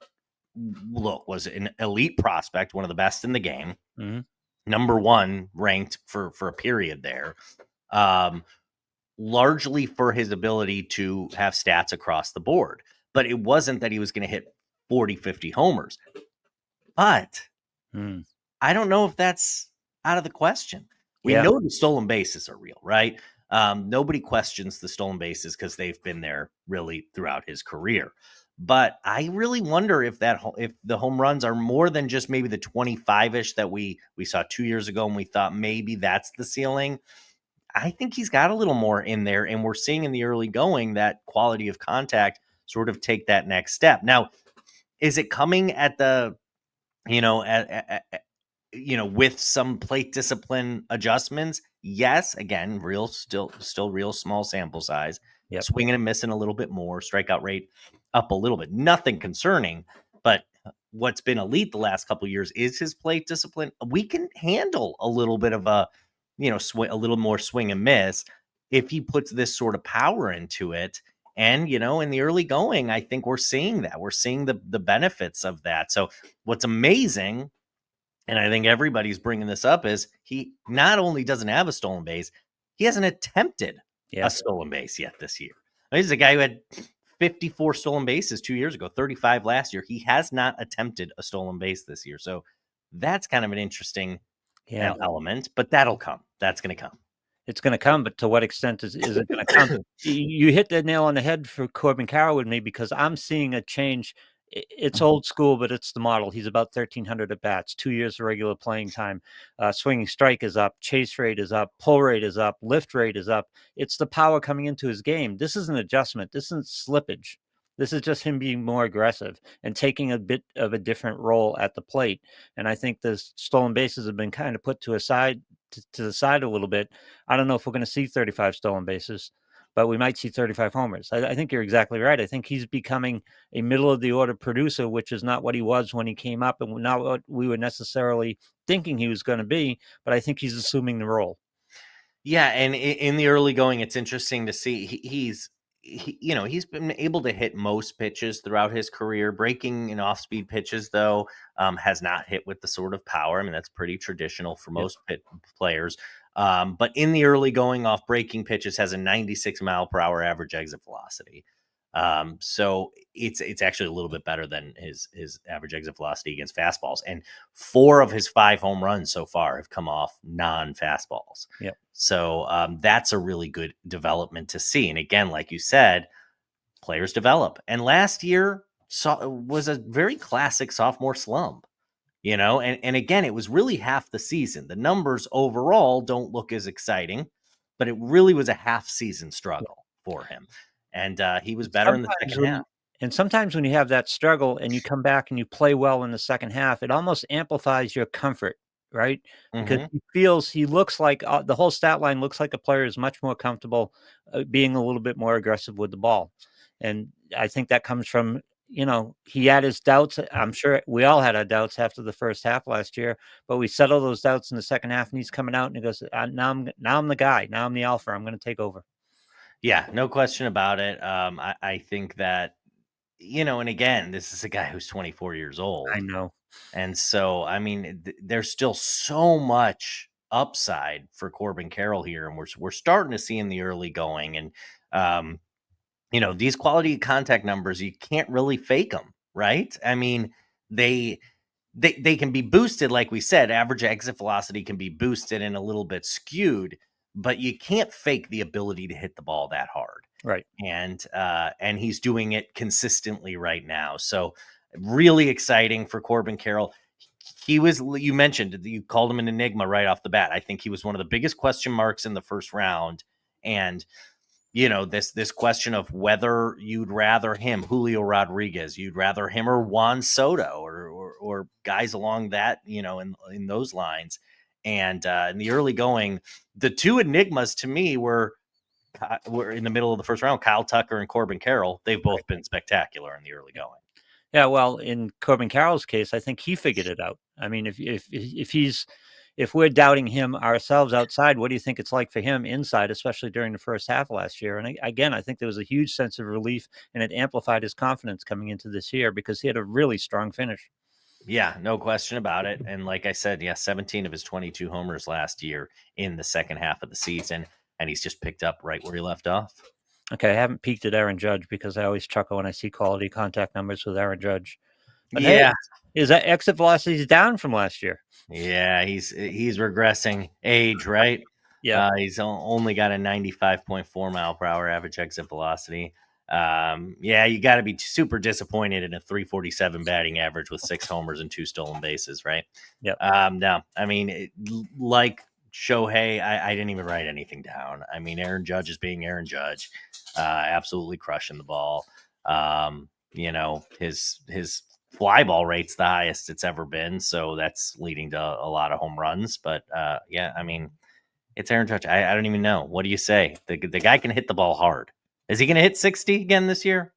was an elite prospect, one of the best in the game, number 1 ranked for a period there, largely for his ability to have stats across the board. But it wasn't that he was going to hit 40, 50 homers. But I don't know if that's out of the question. We know the stolen bases are real, right? Nobody questions the stolen bases because they've been there really throughout his career. But I really wonder if the home runs are more than just maybe the 25-ish that we saw 2 years ago, and we thought maybe that's the ceiling. I think he's got a little more in there, and we're seeing in the early going that quality of contact sort of take that next step. Now, is it coming at the with some plate discipline adjustments? Yes, again, still real small sample size. Yep. Swinging and missing a little bit more, strikeout rate up a little bit. Nothing concerning, but what's been elite the last couple of years is his plate discipline. We can handle a little bit of a a little more swing and miss if he puts this sort of power into it. And, in the early going, I think we're seeing that. We're seeing the benefits of that. So what's amazing, and I think everybody's bringing this up, is he not only doesn't have a stolen base, he hasn't attempted a stolen base yet this year. He's a guy who had 54 stolen bases 2 years ago, 35 last year. He has not attempted a stolen base this year. So that's kind of an interesting element, but that'll come. That's going to come. It's going to come, but to what extent is it going to come? You hit the nail on the head for Corbin Carroll with me, because I'm seeing a change. It's old school, but it's the model. He's about 1,300 at bats, 2 years of regular playing time. Swinging strike is up, chase rate is up, pull rate is up, lift rate is up. It's the power coming into his game. This is an adjustment. This isn't slippage. This is just him being more aggressive and taking a bit of a different role at the plate. And I think the stolen bases have been kind of put to the side a little bit. I don't know if we're going to see 35 stolen bases, but we might see 35 homers. I think you're exactly right. I think he's becoming a middle of the order producer, which is not what he was when he came up, and not what we were necessarily thinking he was going to be. But I think he's assuming the role. Yeah, and in the early going, it's interesting to see he's been able to hit most pitches throughout his career. Breaking and off-speed pitches, though, has not hit with the sort of power. I mean, that's pretty traditional for most players. But in the early going, off breaking pitches has a 96 mile per hour average exit velocity. So it's actually a little bit better than his average exit velocity against fastballs. And 4 of his 5 home runs so far have come off non-fastballs. Yep. So that's a really good development to see. And again, like you said, players develop. And last year was a very classic sophomore slump. and again, it was really half the season. The numbers overall don't look as exciting, but it really was a half season struggle for him. And he was better in the Sometimes second half. sometimes when you have that struggle and you come back and you play well in the second half, it almost amplifies your comfort, right? Because Hmm. he looks like the whole stat line looks like a player is much more comfortable being a little bit more aggressive with the ball. And I think that comes from, he had his doubts. I'm sure we all had our doubts after the first half last year, but we settled those doubts in the second half and he's coming out and he goes, now I'm the guy. Now I'm the alpha. I'm going to take over. Yeah, no question about it. I think that, and again, this is a guy who's 24 years I old. know. And so, I mean, there's still so much upside for Corbin Carroll here. And we're starting to see in the early going. And, um, these quality contact numbers, you can't really fake them, right? I mean, they they can be boosted, like we said. Average exit velocity can be boosted and a little bit skewed, but you can't fake the ability to hit the ball that hard. Right. And he's doing it consistently right now. So really exciting for Corbin Carroll. You mentioned, you called him an enigma right off the bat. I think he was one of the biggest question marks in the first round. And this question of whether you'd rather him, Julio Rodriguez, you'd rather him or Juan Soto or guys along that, in those lines. And in the early going, the two enigmas to me were in the middle of the first round, Kyle Tucker and Corbin Carroll. They've both been spectacular in the early going. Yeah, well, in Corbin Carroll's case, I think he figured it out. I mean, if we're doubting him ourselves outside, what do you think it's like for him inside, especially during the first half last year? And again, I think there was a huge sense of relief, and it amplified his confidence coming into this year because he had a really strong finish. Yeah, no question about it. And like I said, 17 of his 22 homers last year in the second half of the season, and he's just picked up right where he left off. Okay, I haven't peeked at Aaron Judge because I always chuckle when I see quality contact numbers with Aaron Judge. But hey, Yeah, is that exit velocity down from last year? yeah, he's regressing age, right? Yeah. He's only got a 95.4 mile per hour average exit velocity. Yeah, you got to be super disappointed in a 347 batting average with 6 homers and 2 stolen bases, right? Yep. No, I mean, like Shohei, I didn't even write anything down. I mean, Aaron Judge is being Aaron Judge, absolutely crushing the ball. His fly ball rate's the highest it's ever been, so that's leading to a lot of home runs. But yeah, I mean, it's Aaron Judge. I don't even know. What do you say? The guy can hit the ball hard. Is he going to hit 60 again this year?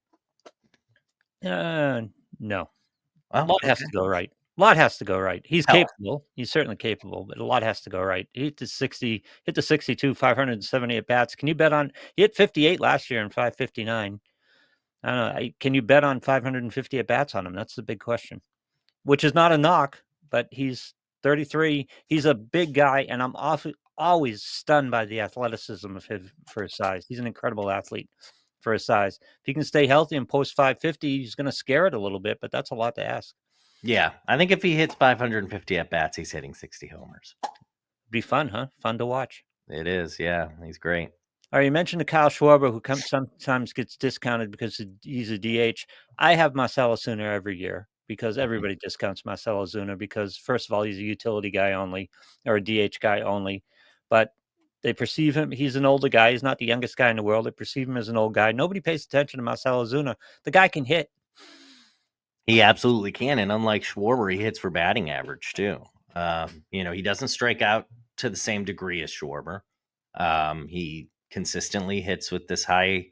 No. A Well, lot has to go right. A lot has to go right. He's hell, capable. He's certainly capable, but a lot has to go right. He hit the 62, 570 at bats. Can you bet on he hit 58 last year and 559? I don't know. Can you bet on 550 at bats on him? That's the big question. Which is not a knock, but he's 33. He's a big guy, and I'm always stunned by the athleticism of him for his size. He's an incredible athlete for his size. If he can stay healthy and post 550, he's going to scare it a little bit, but that's a lot to ask. yeah. I think if he hits 550 at bats, he's hitting 60 homers. Be fun, huh? Fun to watch. It is. Yeah, he's great. All right, you mentioned the Kyle Schwarber, who sometimes gets discounted because he's a DH. I have Marcell Ozuna every year because everybody discounts Marcell Ozuna because, first of all, he's a utility guy only or a DH guy only. But they perceive him, he's an older guy. He's not the youngest guy in the world. They perceive him as an old guy. Nobody pays attention to Marcell Ozuna. The guy can hit. He absolutely can. And unlike Schwarber, he hits for batting average too. He doesn't strike out to the same degree as Schwarber. He consistently hits with this high,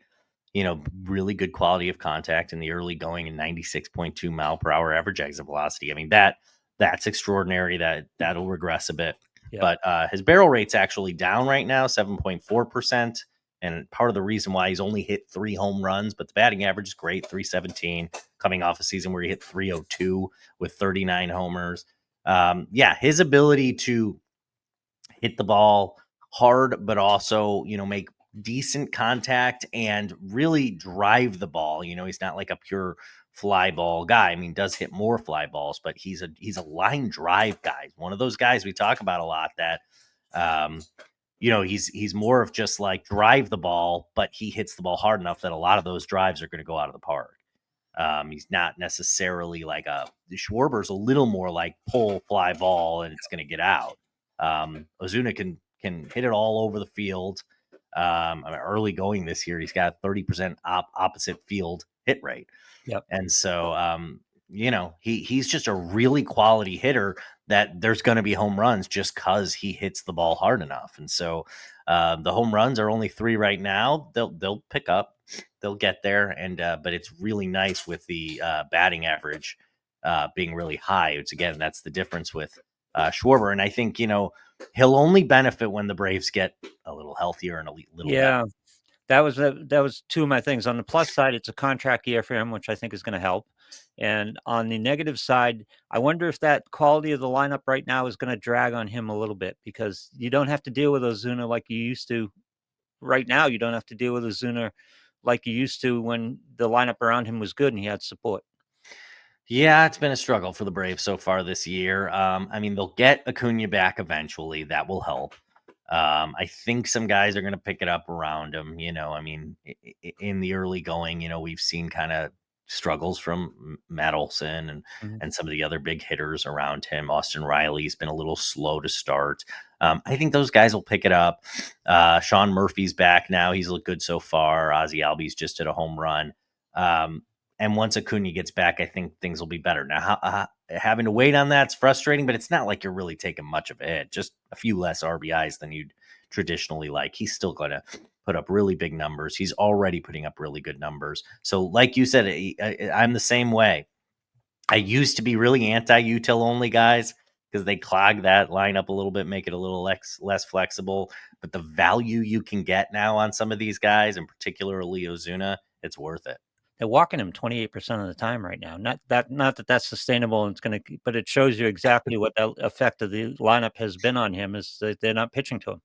really good quality of contact in the early going and 96.2 mile per hour average exit velocity. I mean, that's extraordinary. That'll regress a bit. Yeah. But his barrel rate's actually down right now, 7.4%. And part of the reason why he's only hit 3 home runs, but the batting average is great, 317, coming off a season where he hit 302 with 39 homers. His ability to hit the ball hard, but also, make decent contact and really drive the ball. He's not like a pure fly ball guy. I mean, does hit more fly balls, but he's a line drive guy. One of those guys we talk about a lot that, he's more of just like drive the ball, but he hits the ball hard enough that a lot of those drives are going to go out of the park. He's not necessarily like Schwarber's a little more like pull fly ball and it's going to get out. Ozuna can hit it all over the field. Early going this year, he's got 30% opposite field hit rate. Yep. And so, he's just a really quality hitter that there's going to be home runs just because he hits the ball hard enough. And so the home runs are only 3 right now. They'll pick up, they'll get there. And but it's really nice with the batting average being really high. That's the difference with Schwarber. And I think, he'll only benefit when the Braves get a little healthier and a little better. That was 2 of my things. On the plus side, it's a contract year for him, which I think is going to help. And on the negative side, I wonder if that quality of the lineup right now is going to drag on him a little bit, because you don't have to deal with Ozuna like you used to. Right now, you don't have to deal with Ozuna like you used to when the lineup around him was good and he had support. Yeah, it's been a struggle for the Braves so far this year. They'll get Acuna back eventually. That will help. I think some guys are going to pick it up around him. In the early going, we've seen kind of struggles from Matt Olson and some of the other big hitters around him. Austin Riley's been a little slow to start. I think those guys will pick it up. Sean Murphy's back now. He's looked good so far. Ozzy Albies just hit a home run. And once Acuna gets back, I think things will be better. Now, having to wait on that's frustrating, but it's not like you're really taking much of a hit. Just a few less RBIs than you'd traditionally like. He's still going to put up really big numbers. He's already putting up really good numbers. So like you said, I'm the same way. I used to be really anti-util only guys because they clog that lineup a little bit, make it a little less flexible. But the value you can get now on some of these guys, and particularly Ozuna, it's worth it. They're walking him 28% of the time right now. Not that that's sustainable, and it's going to, but it shows you exactly what the effect of the lineup has been on him, is that they're not pitching to him.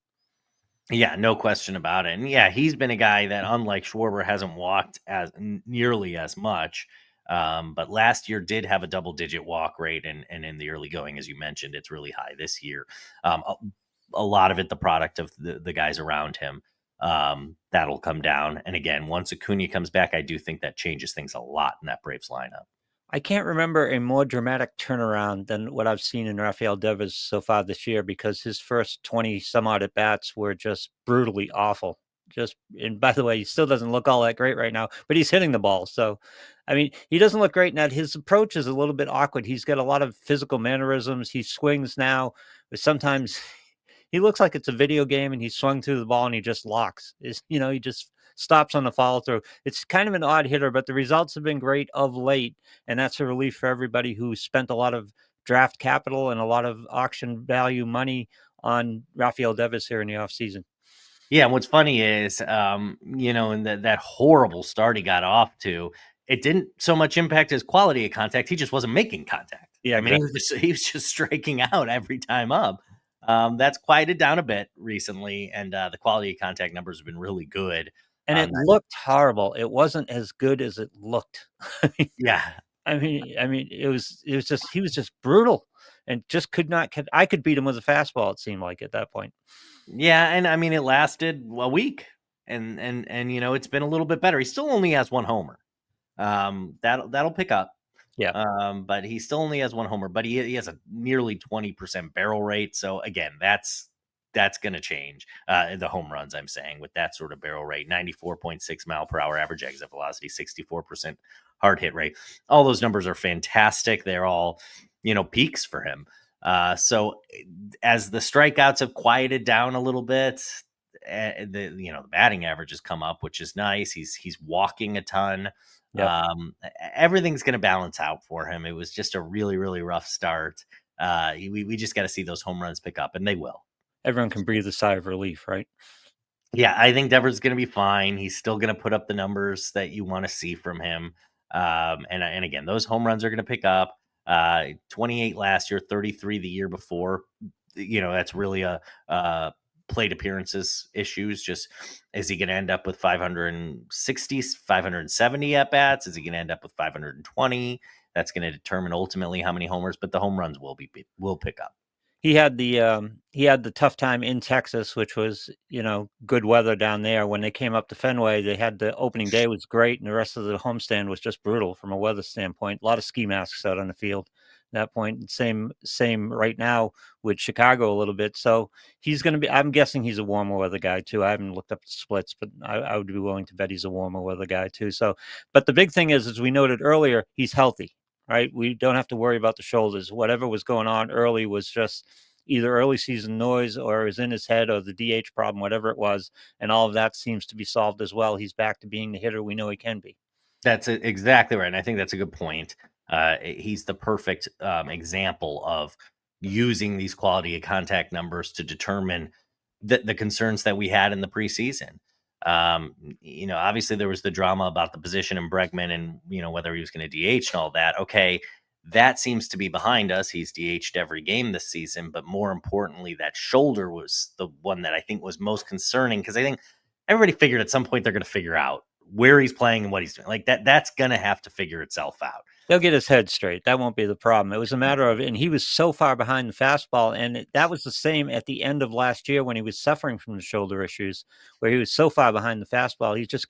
Yeah, no question about it. And yeah, he's been a guy that, unlike Schwarber, hasn't walked as nearly as much. But last year did have a double-digit walk rate, and in the early going, as you mentioned, it's really high this year. A lot of it the product of the guys around him. That'll come down. And again, once Acuna comes back, I do think that changes things a lot in that Braves lineup. I can't remember a more dramatic turnaround than what I've seen in Rafael Devers so far this year, because his first 20 some odd at bats were just brutally awful. And by the way, he still doesn't look all that great right now, but he's hitting the ball. So, he doesn't look great now. His approach is a little bit awkward. He's got a lot of physical mannerisms. He swings now, but sometimes he looks like it's a video game, and he swung through the ball and he just locks. He just stops on the follow through. It's kind of an odd hitter, but the results have been great of late. And that's a relief for everybody who spent a lot of draft capital and a lot of auction value money on Rafael Devers here in the offseason. Yeah, and what's funny is, in that horrible start he got off to, it didn't so much impact his quality of contact. He just wasn't making contact. Yeah, exactly. He was just striking out every time up. That's quieted down a bit recently, and the quality of contact numbers have been really good. And it looked horrible. It wasn't as good as it looked. Yeah. It was just, he was just brutal and just could not. I could beat him with a fastball, it seemed like, at that point. Yeah, and it lasted a week, and it's been a little bit better. He still only has 1 homer. That'll pick up. Yeah. But he still only has 1 homer, but he has a nearly 20% barrel rate. So again, that's going to change. The home runs, I'm saying, with that sort of barrel rate, 94.6 mile per hour average exit velocity, 64% hard hit rate. All those numbers are fantastic. They're all, peaks for him. So as the strikeouts have quieted down a little bit, the batting average has come up, which is nice. He's walking a ton. Yep. Everything's going to balance out for him. It was just a really, really rough start. We just got to see those home runs pick up, and they will. Everyone can breathe a sigh of relief, right? Yeah, I think Devers is going to be fine. He's still going to put up the numbers that you want to see from him. And again, those home runs are going to pick up. 28 last year, 33 the year before. That's really a plate appearances issues. Just, is he going to end up with 560, 570 at bats? Is he going to end up with 520? That's going to determine ultimately how many homers, but the home runs will pick up. he had the tough time in Texas, which was, good weather down there. When they came up to Fenway, they had the opening day was great, and the rest of the homestand was just brutal from a weather standpoint. A lot of ski masks out on the field at that point. Same right now with Chicago a little bit. So he's going to be. I'm guessing he's a warmer weather guy too. I haven't looked up the splits, but I would be willing to bet he's a warmer weather guy too. So, but the big thing is, as we noted earlier, he's healthy. Right, we don't have to worry about the shoulders. Whatever was going on early was just either early season noise or it was in his head or the DH problem, whatever it was. And all of that seems to be solved as well. He's back to being the hitter we know he can be. That's exactly right. And I think that's a good point. He's the perfect example of using these quality of contact numbers to determine the concerns that we had in the preseason. Obviously there was the drama about the position in Bregman and, whether he was going to DH and all that. Okay. That seems to be behind us. He's DH'd every game this season, but more importantly, that shoulder was the one that I think was most concerning, because I think everybody figured at some point they're going to figure out where he's playing and what he's doing. Like that's going to have to figure itself out. He'll get his head straight. That won't be the problem. It was a matter of, and he was so far behind the fastball, and that was the same at the end of last year when he was suffering from the shoulder issues, where he was so far behind the fastball. You could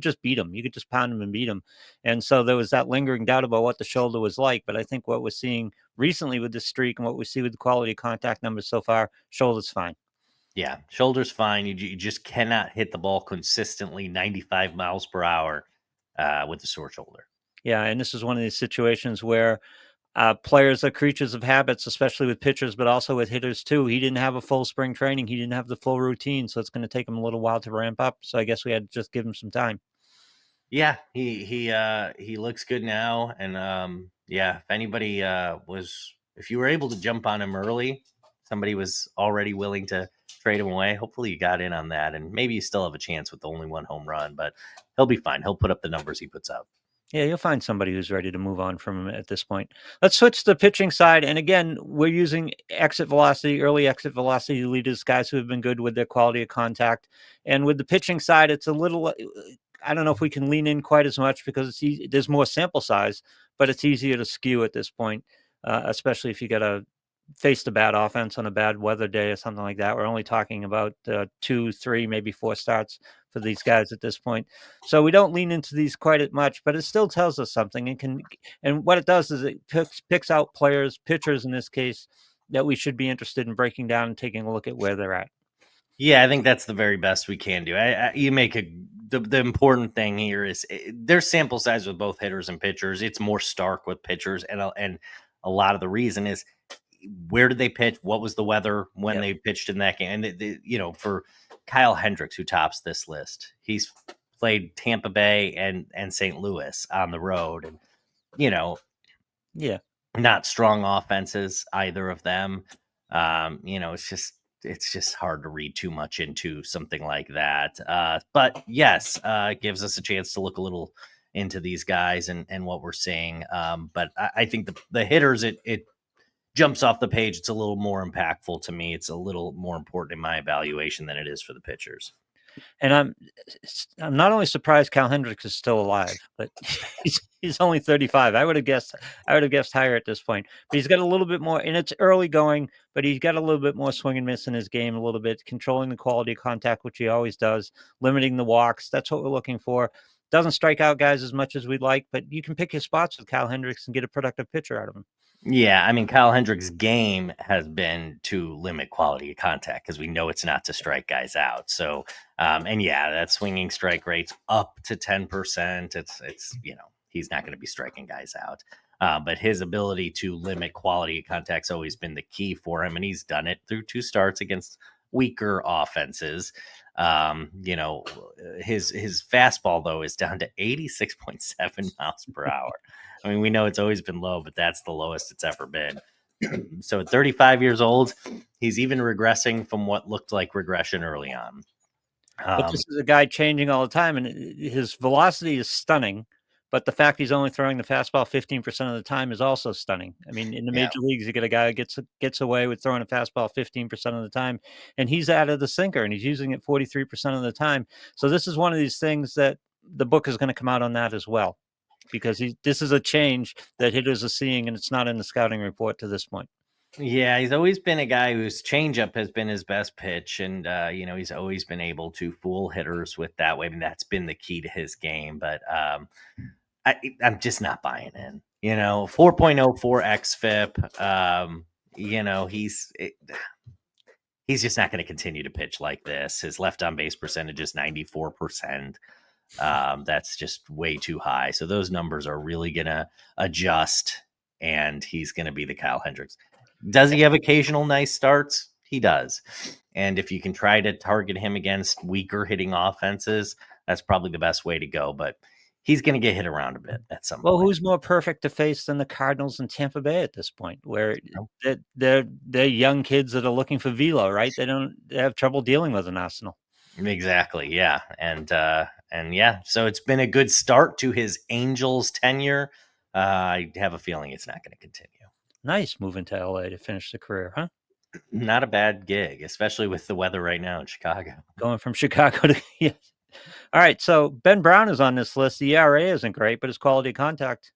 just beat him. You could just pound him and beat him. And so there was that lingering doubt about what the shoulder was like. But I think what we're seeing recently with this streak and what we see with the quality contact numbers so far, shoulder's fine. Yeah, shoulder's fine. You just cannot hit the ball consistently 95 miles per hour with a sore shoulder. Yeah, and this is one of these situations where players are creatures of habits, especially with pitchers, but also with hitters too. He didn't have a full spring training. He didn't have the full routine, so it's going to take him a little while to ramp up. So I guess we had to just give him some time. Yeah, he looks good now, and if anybody if you were able to jump on him early, somebody was already willing to trade him away. Hopefully, you got in on that, and maybe you still have a chance with only one home run, but he'll be fine. He'll put up the numbers he puts up. Yeah, you'll find somebody who's ready to move on from him at this point. Let's switch to the pitching side. And again, we're using early exit velocity leaders, guys who have been good with their quality of contact. And with the pitching side, it's a little, I don't know if we can lean in quite as much because there's more sample size, but it's easier to skew at this point, especially if you got to face the bad offense on a bad weather day or something like that. We're only talking about 2, 3, maybe 4 starts for these guys at this point. So we don't lean into these quite as much, but it still tells us something and what it does is it picks out pitchers in this case, that we should be interested in breaking down and taking a look at where they're at. Yeah, I think that's the very best we can do. You make the important thing here is there's sample size with both hitters and pitchers. It's more stark with pitchers, and a lot of the reason is where did they pitch? What was the weather when they pitched in that game? And for Kyle Hendricks, who tops this list, he's played Tampa Bay and St. Louis on the road, and not strong offenses, either of them. It's just hard to read too much into something like that. But yes, it gives us a chance to look a little into these guys and what we're seeing. But I think the hitters, it jumps off the page. It's a little more impactful to me. It's a little more important in my evaluation than it is for the pitchers. And I'm not only surprised Cal Hendricks is still alive, but he's only 35. I would have guessed higher at this point. But he's got a little bit more, and it's early going, but he's got a little bit more swing and miss in his game, a little bit, controlling the quality of contact, which he always does, limiting the walks. That's what we're looking for. Doesn't strike out guys as much as we'd like, but you can pick your spots with Cal Hendricks and get a productive pitcher out of him. Yeah, I mean, Kyle Hendricks' game has been to limit quality of contact because we know it's not to strike guys out. So, that swinging strike rate's up to 10%. It's he's not going to be striking guys out. But his ability to limit quality of contact's always been the key for him, and he's done it through 2 starts against weaker offenses. His fastball though is down to 86.7 miles per hour. I mean, we know it's always been low, but that's the lowest it's ever been. So at 35 years old, he's even regressing from what looked like regression early on. But this is a guy changing all the time, and his velocity is stunning. But the fact he's only throwing the fastball 15% of the time is also stunning. I mean, in the major leagues, you get a guy who gets away with throwing a fastball 15% of the time, and he's out of the sinker, and he's using it 43% of the time. So this is one of these things that the book is going to come out on that as well, because this is a change that hitters are seeing, and it's not in the scouting report to this point. Yeah, he's always been a guy whose changeup has been his best pitch, and he's always been able to fool hitters with that way. I mean, that's been the key to his game. But I'm just not buying in. 4.04 xFIP. He's just not going to continue to pitch like this. His left on base percentage is 94%. That's just way too high. So those numbers are really going to adjust, and he's going to be the Kyle Hendricks. Does he have occasional nice starts? He does. And if you can try to target him against weaker hitting offenses, that's probably the best way to go. But he's going to get hit around a bit at some Well, point. who's more perfect to face than the Cardinals and Tampa Bay at this point, where they're young kids that are looking for velo, right? They have trouble dealing with an Arsenal. Exactly. Yeah. And yeah, so it's been a good start to his Angels tenure. I have a feeling it's not going to continue. Nice moving to LA to finish the career, huh? Not a bad gig, especially with the weather right now in Chicago. Going from Chicago to yes. All right, so Ben Brown is on this list. The ERA isn't great, but his quality of contact.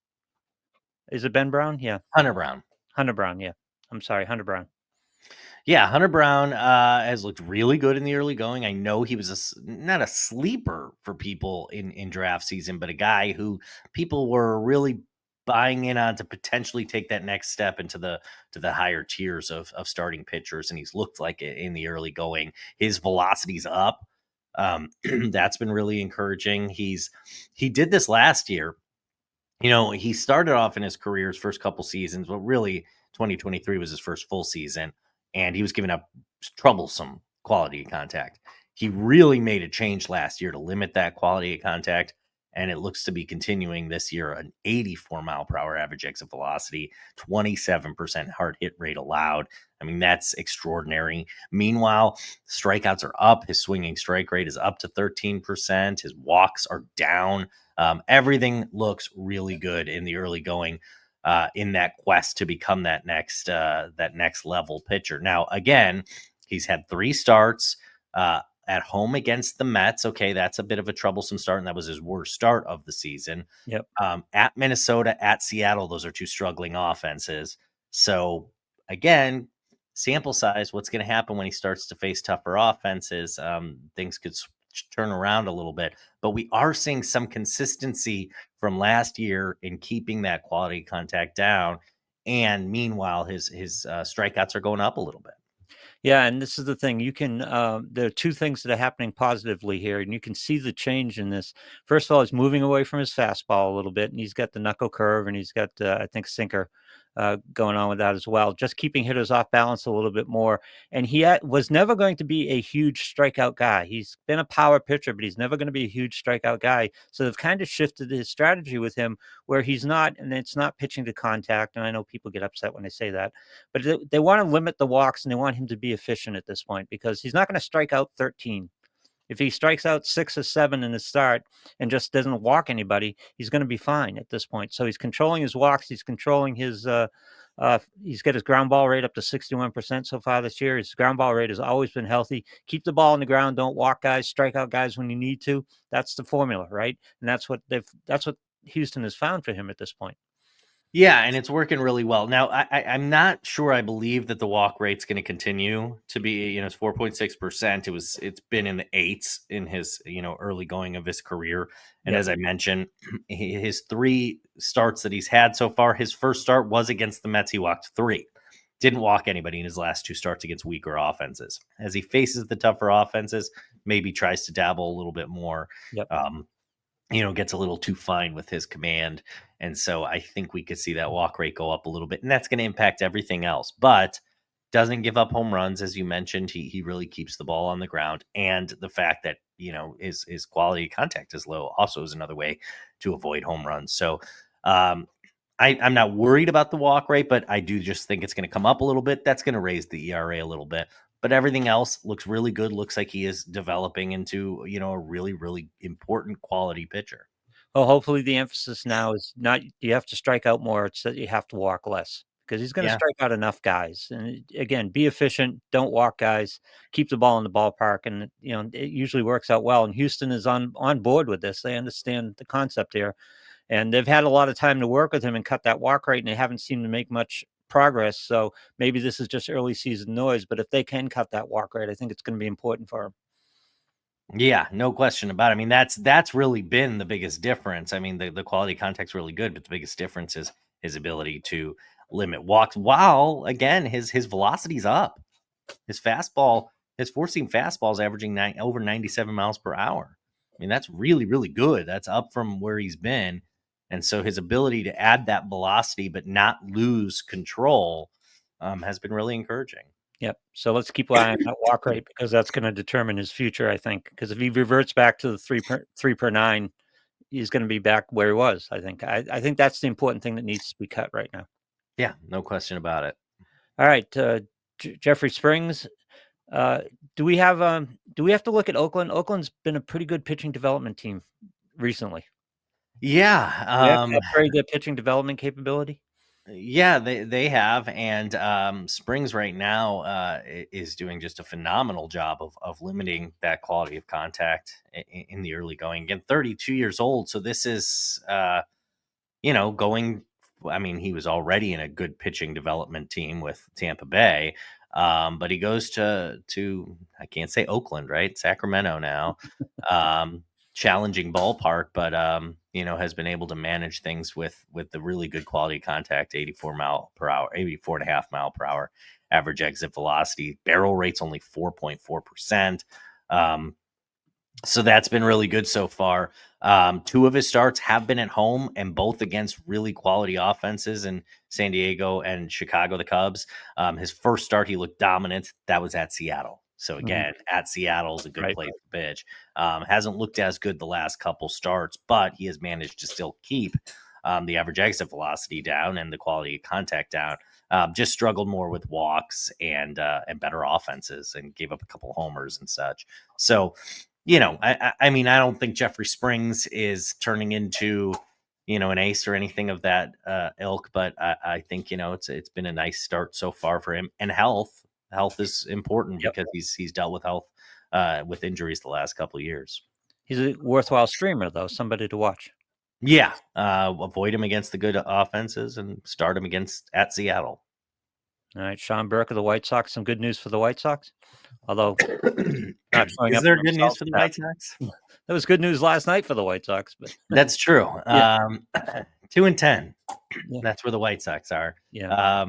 Is it Ben Brown? Yeah. Hunter Brown. Hunter Brown, yeah. I'm sorry, Hunter Brown. Yeah, Hunter Brown has looked really good in the early going. I know he was not a sleeper for people in draft season, but a guy who people were really buying in on to potentially take that next step into the higher tiers of starting pitchers, and he's looked like it in the early going. His velocity's up. That's been really encouraging. He did this last year. He started off in his career, his first couple seasons, but really 2023 was his first full season, and he was giving up troublesome quality of contact. He really made a change last year to limit that quality of contact, and it looks to be continuing this year. An 84 mile per hour average exit velocity, 27% hard hit rate allowed. I mean, that's extraordinary. Meanwhile, strikeouts are up. His swinging strike rate is up to 13%. His walks are down. Everything looks really good in the early going in that quest to become that next level pitcher. Now, again, he's had 3 starts at home against the Mets. Okay, that's a bit of a troublesome start, and that was his worst start of the season. Yep. At Minnesota, at Seattle, those are 2 struggling offenses. So again, sample size, what's going to happen when he starts to face tougher offenses? Things could turn around a little bit, but we are seeing some consistency from last year in keeping that quality contact down. And meanwhile, his strikeouts are going up a little bit. Yeah, and this is the thing. You can there are 2 things that are happening positively here, and you can see the change in this. First of all, he's moving away from his fastball a little bit, and he's got the knuckle curve, and he's got I think sinker going on with that as well. Just keeping hitters off balance a little bit more. And he was never going to be a huge strikeout guy. He's been a power pitcher, but he's never going to be a huge strikeout guy. So they've kind of shifted his strategy with him, where he's not, and it's not pitching to contact. And I know people get upset when I say that, but they want to limit the walks, and they want him to be efficient at this point, because he's not going to strike out 13. If he strikes out 6 or 7 in the start and just doesn't walk anybody, he's going to be fine at this point. So he's controlling his walks. He's controlling his he's got his ground ball rate up to 61% so far this year. His ground ball rate has always been healthy. Keep the ball on the ground. Don't walk guys. Strike out guys when you need to. That's the formula, right? And that's what Houston has found for him at this point. Yeah, and it's working really well. Now, I'm not sure I believe that the walk rate's going to continue to be, it's 4.6%. It's been in the 8s in his, early going of his career. And Yep. as I mentioned, his 3 starts that he's had so far, his first start was against the Mets. He walked 3. Didn't walk anybody in his last 2 starts against weaker offenses. As he faces the tougher offenses, maybe tries to dabble a little bit more. Yep. Gets a little too fine with his command. And so I think we could see that walk rate go up a little bit, and that's going to impact everything else, but doesn't give up home runs. As you mentioned, he really keeps the ball on the ground. And the fact that, his quality of contact is low also is another way to avoid home runs. So I'm not worried about the walk rate, but I do just think it's going to come up a little bit. That's going to raise the ERA a little bit. But everything else looks really good. Looks like he is developing into, a really, really important quality pitcher. Well, hopefully the emphasis now is not you have to strike out more, it's that you have to walk less, because he's gonna Yeah. strike out enough guys. And again, be efficient, don't walk guys, keep the ball in the ballpark, and it usually works out well. And Houston is on board with this. They understand the concept here, and they've had a lot of time to work with him and cut that walk rate, and they haven't seemed to make much progress. So maybe this is just early season noise, but if they can cut that walk rate, I think it's going to be important for him. Yeah, no question about it. I mean, that's really been the biggest difference. I mean, the quality of contact's really good, but the biggest difference is his ability to limit walks while again his velocity's up. His fastball, his four-seam fastball is averaging over 97 miles per hour. I mean, that's really, really good. That's up from where he's been. And so his ability to add that velocity but not lose control has been really encouraging. Yep. So let's keep an eye on that walk rate because that's going to determine his future, I think. Because if he reverts back to the three per nine, he's going to be back where he was. I think. I think that's the important thing that needs to be cut right now. Yeah, no question about it. All right, Jeffrey Springs. Do we have to look at Oakland? Oakland's been a pretty good pitching development team recently. They actually Yeah, have very good pitching development capability. yeah, they have, and Springs right now is doing just a phenomenal job of limiting that quality of contact in the early going. Again, 32 years old, so this is going. I mean, he was already in a good pitching development team with Tampa Bay, but he goes to I can't say Oakland, right? Sacramento now. Challenging ballpark, but has been able to manage things with the really good quality contact, 84 mile per hour, 84.5 mile per hour average exit velocity. Barrel rate's only 4.4%. So that's been really good so far. Two of his starts have been at home and both against really quality offenses in San Diego and Chicago, the Cubs. His first start, he looked dominant. That was at Seattle. So again, at Seattle is a good place to pitch. Hasn't looked as good the last couple starts, but he has managed to still keep the average exit velocity down and the quality of contact down. Just struggled more with walks and better offenses and gave up a couple homers and such. So, I mean, I don't think Jeffrey Springs is turning into, an ace or anything of that ilk, but I think, it's been a nice start so far for him. And health is important because he's dealt with health with injuries the last couple of years. He's a worthwhile streamer, though, somebody to watch. Yeah, avoid him against the good offenses and start him at Seattle. All right, Sean Burke of the White Sox. Some good news for the White Sox, although not showing Is up. there good news for the White Sox? That was good news last night for the White Sox, but that's true. Yeah. 2-10. Yeah. That's where the White Sox are. Yeah.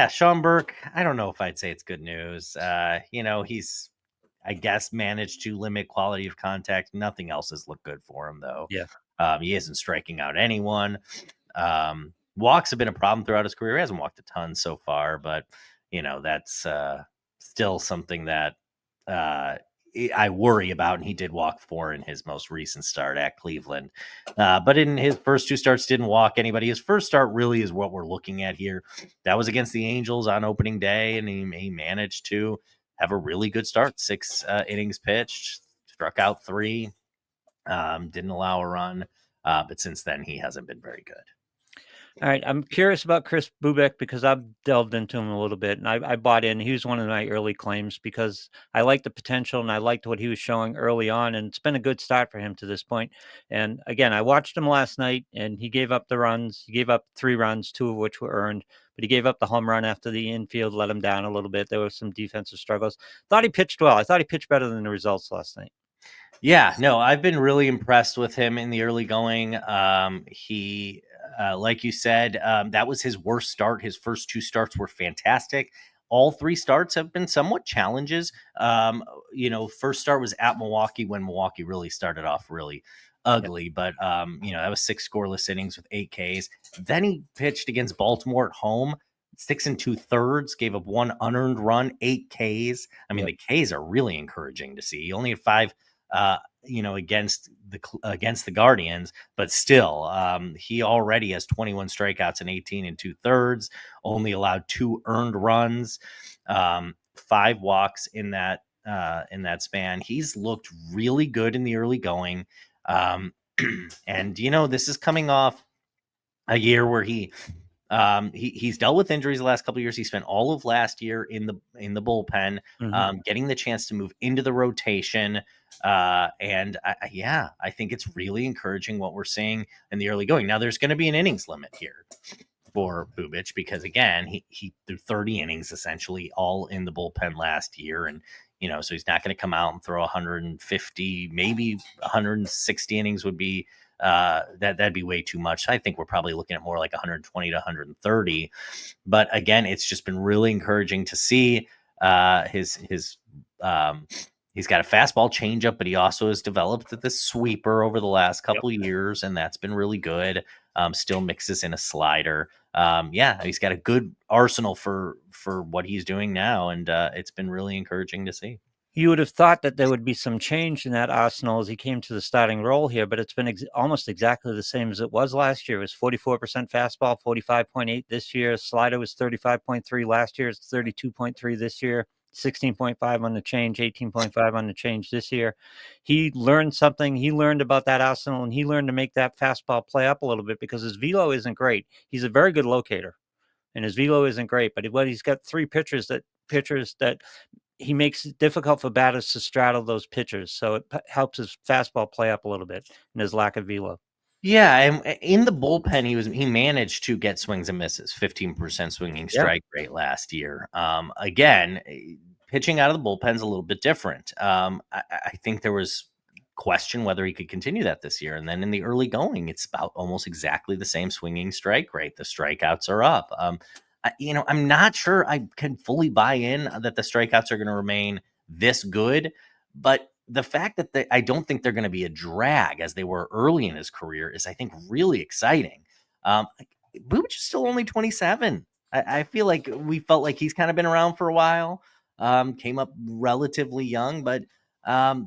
Sean Burke, I don't know if I'd say it's good news. He's, I guess, managed to limit quality of contact. Nothing else has looked good for him, though. Yeah. He isn't striking out anyone. Walks have been a problem throughout his career. He hasn't walked a ton so far, but, that's still something that I worry about, and he did walk 4 in his most recent start at Cleveland. But in his first 2 starts, didn't walk anybody. His first start really is what we're looking at here. That was against the Angels on opening day, and he managed to have a really good start. 6 innings pitched, struck out 3, didn't allow a run. But since then, he hasn't been very good. All right, I'm curious about Kris Bubic because I've delved into him a little bit, and I bought in. He was one of my early claims because I liked the potential and I liked what he was showing early on, and it's been a good start for him to this point. And again, I watched him last night, and he gave up the runs. He gave up 3 runs, 2 of which were earned, but he gave up the home run after the infield let him down a little bit. There were some defensive struggles. Thought he pitched well. I thought he pitched better than the results last night. Yeah, no, I've been really impressed with him in the early going. He, like you said, that was his worst start. His first 2 starts were fantastic. All 3 starts have been somewhat challenges. First start was at Milwaukee when Milwaukee really started off really ugly, but that was 6 scoreless innings with 8 Ks. Then he pitched against Baltimore at home, 6 2/3, gave up 1 unearned run, 8 Ks. I mean, the Ks are really encouraging to see. He only had 5 against the Guardians, but still, he already has 21 strikeouts and 18 2/3, only allowed 2 earned runs, 5 walks in that span. He's looked really good in the early going. And this is coming off a year where he's dealt with injuries the last couple of years. He spent all of last year in the bullpen, getting the chance to move into the rotation. And I think it's really encouraging what we're seeing in the early going. Now there's going to be an innings limit here. for Bubic because, again, he threw 30 innings essentially all in the bullpen last year. And, so he's not going to come out and throw 150, maybe 160 innings would be that'd be way too much. I think we're probably looking at more like 120 to 130. But again, it's just been really encouraging to see his he's got a fastball changeup, but he also has developed this sweeper over the last couple of years, and that's been really good. Still mixes in a slider. He's got a good arsenal for what he's doing now, and it's been really encouraging to see. You would have thought that there would be some change in that arsenal as he came to the starting role here, but it's been almost exactly the same as it was last year. It was 44% fastball, 45.8 this year. Slider was 35.3 last year. It's 32.3 this year. 16.5 on the change, 18.5 on the change this year. He learned something. He learned about that arsenal, and he learned to make that fastball play up a little bit because his velo isn't great. He's a very good locator, and his velo isn't great. But he's got three pitchers that he makes it difficult for batters to straddle those pitchers. So it helps his fastball play up a little bit and his lack of velo. Yeah, and in the bullpen, he managed to get swings and misses, 15% swinging strike rate last year. Again, pitching out of the bullpen's a little bit different. I think there was question whether he could continue that this year. And then in the early going, it's about almost exactly the same swinging strike rate. The strikeouts are up. I'm not sure I can fully buy in that the strikeouts are going to remain this good, but the fact that I don't think they're going to be a drag as they were early in his career is, I think, really exciting. Bubic is still only 27. I feel like we felt like he's kind of been around for a while, came up relatively young, but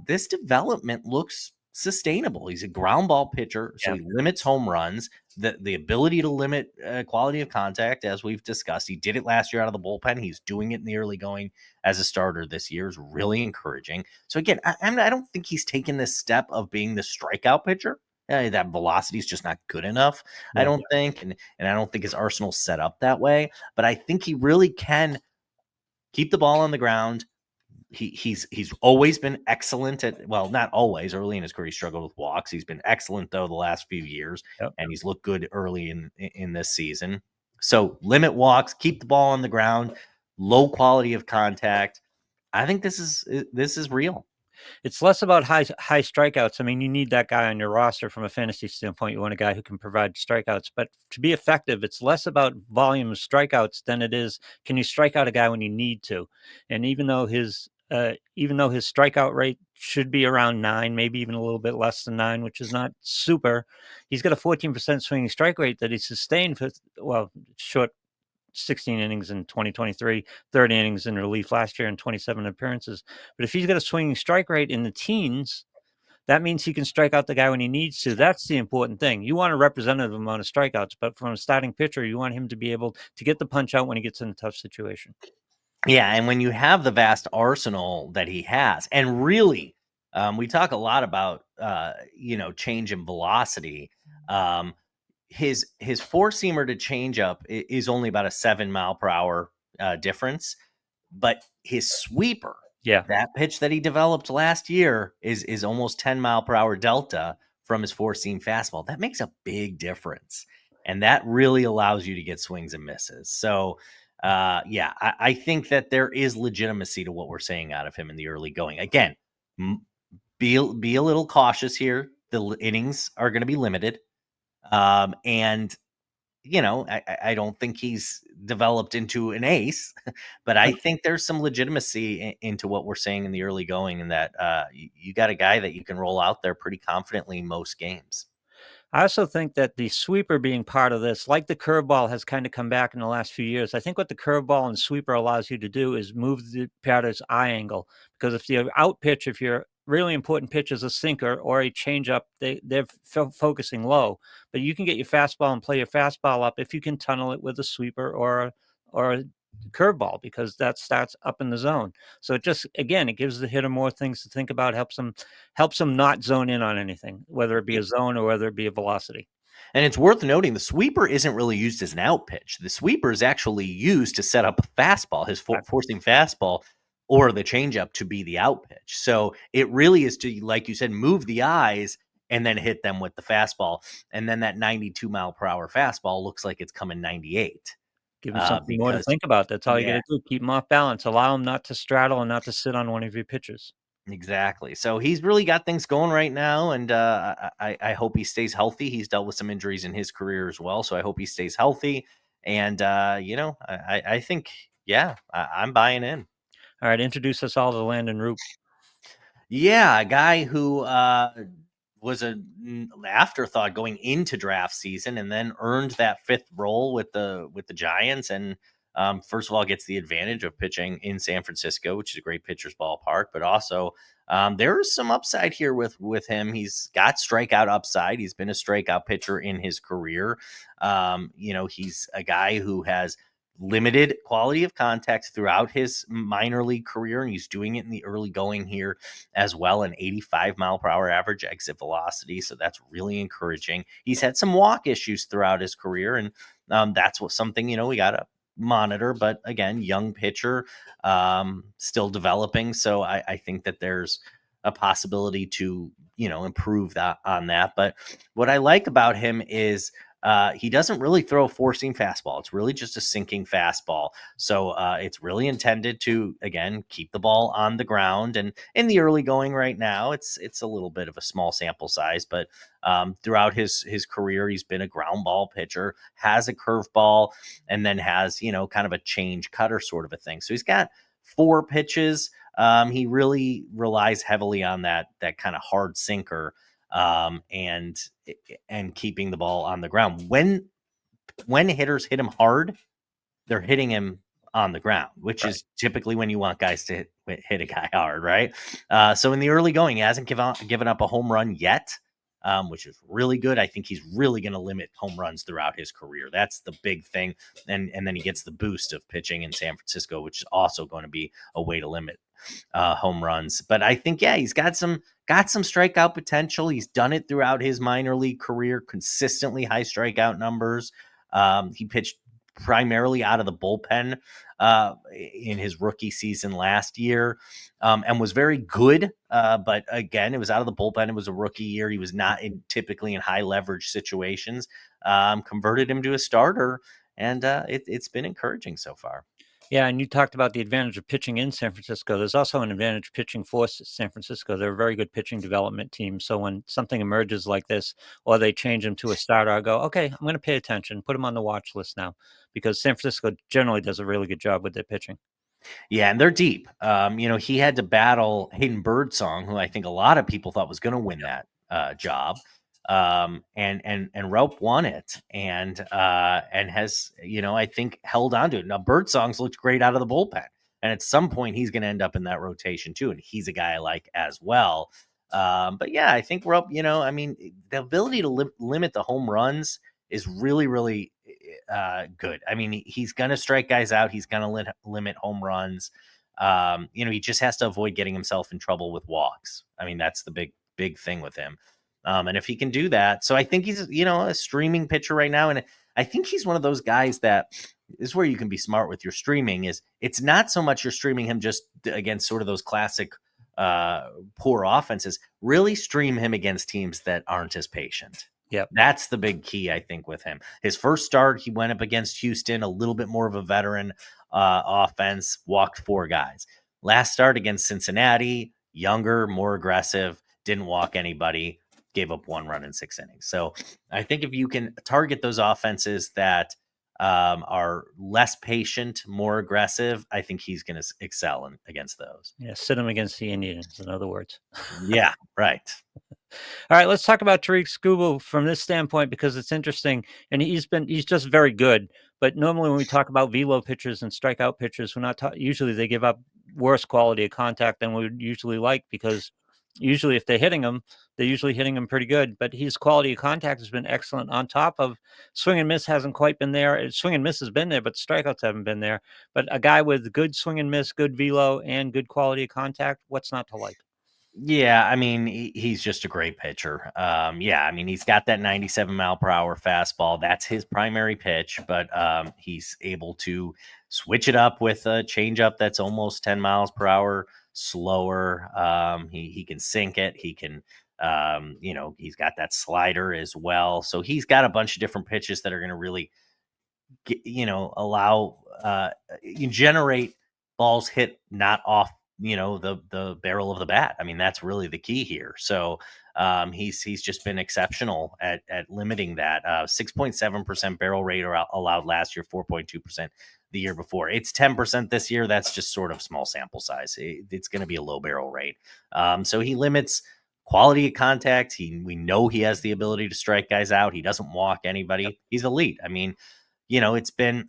this development looks sustainable. He's a ground ball pitcher, so he limits home runs. The ability to limit quality of contact, as we've discussed, he did it last year out of the bullpen. He's doing it in the early going as a starter this year, is really encouraging. So again, I don't think he's taken this step of being the strikeout pitcher. That velocity is just not good enough, I don't think, and I don't think his arsenal's set up that way. But I think he really can keep the ball on the ground. He's always been excellent at, well, not always. Early in his career, he struggled with walks. He's been excellent though the last few years, and he's looked good early in this season. So limit walks, keep the ball on the ground, low quality of contact. I think this is real. It's less about high strikeouts. I mean, you need that guy on your roster from a fantasy standpoint. You want a guy who can provide strikeouts. But to be effective, it's less about volume of strikeouts than it is, can you strike out a guy when you need to? And even though his strikeout rate should be around 9, maybe even a little bit less than 9, which is not super, he's got a 14% swinging strike rate that he sustained for, short 16 innings in 2023, 30 innings in relief last year, and 27 appearances. But if he's got a swinging strike rate in the teens, that means he can strike out the guy when he needs to. That's the important thing. You want a representative amount of strikeouts, but from a starting pitcher, you want him to be able to get the punch out when he gets in a tough situation. Yeah, and when you have the vast arsenal that he has, and really, we talk a lot about change in velocity. His four seamer to change up is only about a 7 mile per hour difference, but his sweeper, that pitch that he developed last year, is almost 10 mile per hour delta from his four seam fastball. That makes a big difference, and that really allows you to get swings and misses. So I think that there is legitimacy to what we're saying out of him in the early going. Again, be a little cautious here. The innings are going to be limited. And I don't think he's developed into an ace, but I think there's some legitimacy into what we're saying in the early going, and that you got a guy that you can roll out there pretty confidently most games. I also think that the sweeper being part of this, like the curveball has kind of come back in the last few years. I think what the curveball and sweeper allows you to do is move the batter's eye angle. Because if the out pitch, if your really important pitch is a sinker or a changeup, they're focusing low. But you can get your fastball and play your fastball up if you can tunnel it with a sweeper or a curveball, because that starts up in the zone. So it just, again, it gives the hitter more things to think about, helps them not zone in on anything, whether it be a zone or whether it be a velocity. And it's worth noting the sweeper isn't really used as an out pitch. The sweeper is actually used to set up a fastball, his forcing fastball or the changeup to be the out pitch. So it really is to, like you said, move the eyes and then hit them with the fastball. And then that 92 mile per hour fastball looks like it's coming 98. Give him something more to Because, think about. That's all you yeah, got to do. Keep him off balance. Allow him not to straddle and not to sit on one of your pitches. exactly. So he's really got things going right now, and I hope he stays healthy. He's dealt with some injuries in his career as well, so I hope he stays healthy. And I think, yeah, I'm buying in. All right, introduce us all to Landon Root. Yeah, a guy who was an afterthought going into draft season, and then earned that fifth role with the Giants. And first of all, gets the advantage of pitching in San Francisco, which is a great pitcher's ballpark. But also, there's some upside here with him. He's got strikeout upside. He's been a strikeout pitcher in his career. He's a guy who has limited quality of contact throughout his minor league career, and he's doing it in the early going here as well. An 85 mile per hour average exit velocity, so that's really encouraging. He's had some walk issues throughout his career, and that's something we gotta monitor. But again, young pitcher, still developing, so I think that there's a possibility to improve on that. But what I like about him is he doesn't really throw a four-seam fastball. It's really just a sinking fastball. So it's really intended to, again, keep the ball on the ground. And in the early going right now, it's a little bit of a small sample size, but throughout his career, he's been a ground ball pitcher, has a curveball, and then has, kind of a change cutter sort of a thing. So he's got 4 pitches. He really relies heavily on that kind of hard sinker, and keeping the ball on the ground. When hitters hit him hard, they're hitting him on the ground, which Right. is typically when you want guys to hit a guy hard, right? So in the early going, he hasn't given up a home run yet, which is really good. I think he's really going to limit home runs throughout his career. That's the big thing. And then he gets the boost of pitching in San Francisco, which is also going to be a way to limit home runs. But I think, yeah, he's got some strikeout potential. He's done it throughout his minor league career, consistently high strikeout numbers. He pitched primarily out of the bullpen in his rookie season last year, and was very good. But again, it was out of the bullpen. It was a rookie year. He was not typically in high leverage situations. Converted him to a starter, and it's been encouraging so far. Yeah, and you talked about the advantage of pitching in San Francisco. There's also an advantage pitching for San Francisco. They're a very good pitching development team. So when something emerges like this, or they change him to a starter, I go, okay, I'm going to pay attention, put him on the watch list now, because San Francisco generally does a really good job with their pitching. Yeah, and they're deep. He had to battle Hayden Birdsong, who I think a lot of people thought was going to win that job. And Rope won it, and has, I think, held on to it. Now Birdsong's looked great out of the bullpen, and at some point he's going to end up in that rotation too, and he's a guy I like as well. But yeah, I think Rope, the ability to limit the home runs is really, really good. I mean, he's going to strike guys out. He's going to limit home runs. He just has to avoid getting himself in trouble with walks. I mean, that's the big thing with him. And if he can do that, so I think he's, a streaming pitcher right now. And I think he's one of those guys that is where you can be smart with your streaming. Is it's not so much you're streaming him just against sort of those classic poor offenses. Really stream him against teams that aren't as patient. Yep. That's the big key, I think, with him. His first start, he went up against Houston, a little bit more of a veteran offense, walked 4 guys. Last start against Cincinnati, younger, more aggressive, didn't walk anybody, gave up 1 run in 6 innings. So I think if you can target those offenses that are less patient, more aggressive, I think he's going to excel against those. Yeah, sit him against the Indians, in other words. Yeah, right. All right, let's talk about Tariq Skubal from this standpoint, because it's interesting, and he's just very good. But normally when we talk about velo pitchers and strikeout pitchers, we're not usually they give up worse quality of contact than we would usually like, because usually if they're hitting them, they're usually hitting them pretty good. But his quality of contact has been excellent. On top of swing and miss hasn't quite been there. Swing and miss has been there, but strikeouts haven't been there. But a guy with good swing and miss, good velo, and good quality of contact, what's not to like? Yeah, I mean, he's just a great pitcher. He's got that 97 mile per hour fastball. That's his primary pitch, but he's able to switch it up with a changeup that's almost 10 miles per hour slower. He can sink it. He can He's got that slider as well. So he's got a bunch of different pitches that are going to really allow you generate balls hit not off the barrel of the bat. I mean, that's really the key here. So he's just been exceptional at limiting that. 6.7% barrel rate allowed last year, 4.2% the year before. It's 10% this year. That's just sort of small sample size. It's going to be a low barrel rate. So he limits quality of contact. We know he has the ability to strike guys out. He doesn't walk anybody. He's elite. I mean, it's been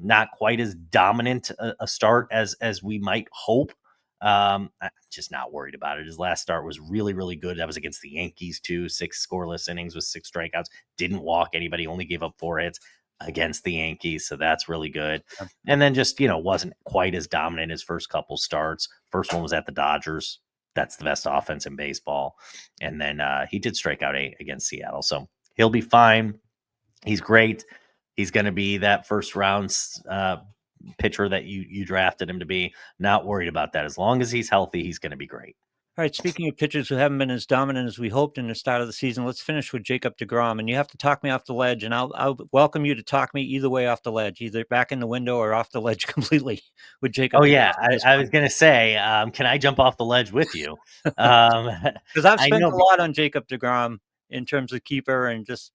not quite as dominant a start as we might hope. I'm just not worried about it. His last start was really, really good. That was against the Yankees too. 6 scoreless innings with 6 strikeouts. Didn't walk anybody. Only gave up 4 hits against the Yankees. So that's really good. And then just, wasn't quite as dominant his first couple starts. First one was at the Dodgers. That's the best offense in baseball. And then he did strike out 8 against Seattle. So he'll be fine. He's great. He's going to be that first round pitcher that you drafted him to be. Not worried about that. As long as he's healthy, he's going to be great. All right, speaking of pitchers who haven't been as dominant as we hoped in the start of the season, let's finish with Jacob DeGrom. And you have to talk me off the ledge, and I'll welcome you to talk me either way off the ledge, either back in the window or off the ledge completely with Jacob. Oh, yeah. I was going to say, can I jump off the ledge with you? Because I've spent a lot on Jacob DeGrom in terms of keeper and just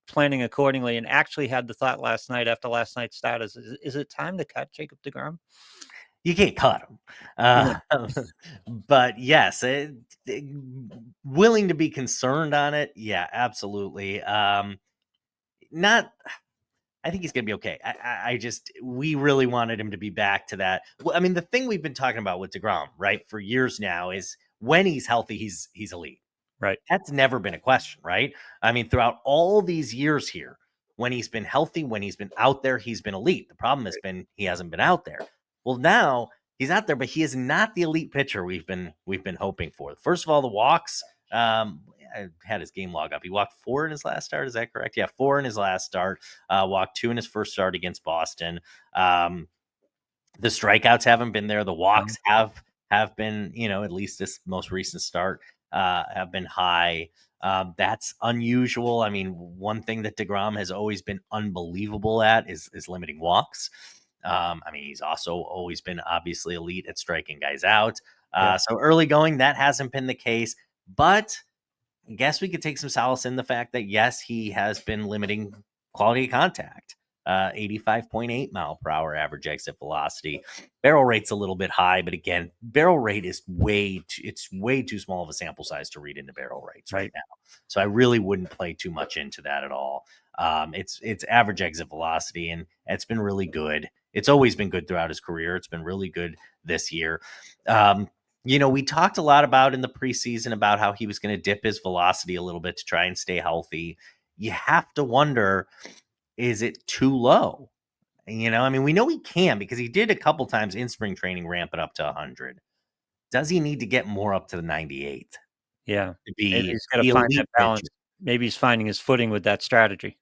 planning accordingly, and actually had the thought last night after last night's start, is it time to cut Jacob DeGrom? You can't cut him. But yes, willing to be concerned on it. Yeah, absolutely. I think he's going to be okay. We really wanted him to be back to that. Well, I mean, the thing we've been talking about with DeGrom, right, for years now is when he's healthy, he's elite. Right. That's never been a question, right? I mean, throughout all these years here, when he's been healthy, when he's been out there, he's been elite. The problem has been he hasn't been out there. Well, now he's out there, but he is not the elite pitcher we've been hoping for. First of all, the walks. I had his game log up. He walked 4 in his last start. Is that correct? Yeah, 4 in his last start. Walked 2 in his first start against Boston. The strikeouts haven't been there. The walks have been, at least this most recent start, have been high. That's unusual. I mean, one thing that DeGrom has always been unbelievable at is limiting walks. I mean, he's also always been obviously elite at striking guys out. So early going, that hasn't been the case. But I guess we could take some solace in the fact that, yes, he has been limiting quality of contact. 85.8 mile per hour average exit velocity. Barrel rate's a little bit high, but again, barrel rate is way too small of a sample size to read into barrel rates right now. So I really wouldn't play too much into that at all. It's average exit velocity, and it's been really good. It's always been good throughout his career. It's been really good this year. We talked a lot about in the preseason about how he was going to dip his velocity a little bit to try and stay healthy. You have to wonder, is it too low? I mean, we know he can because he did a couple times in spring training ramp it up to 100. Does he need to get more up to the 98? Yeah. To be Maybe he's got to find that balance. Pitcher. Maybe he's finding his footing with that strategy.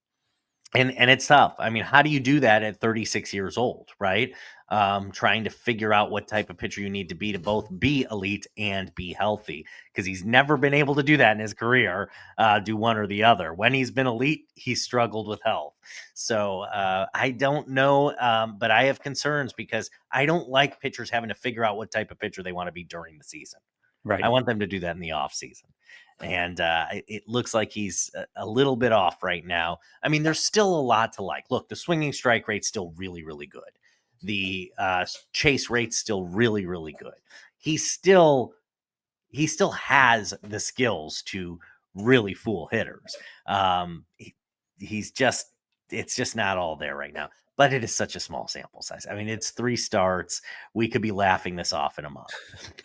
And it's tough. I mean, how do you do that at 36 years old, right? Trying to figure out what type of pitcher you need to be to both be elite and be healthy, because he's never been able to do that in his career, do one or the other. When he's been elite, he's struggled with health. So I don't know, but I have concerns because I don't like pitchers having to figure out what type of pitcher they want to be during the season. Right. I want them to do that in the off season. And it looks like he's a little bit off right now. I mean, there's still a lot to like. Look, the swinging strike rate's still really, really good. The chase rate's still really, really good. He still has the skills to really fool hitters. It's just not all there right now. But it is such a small sample size. I mean, it's 3 starts. We could be laughing this off in a month.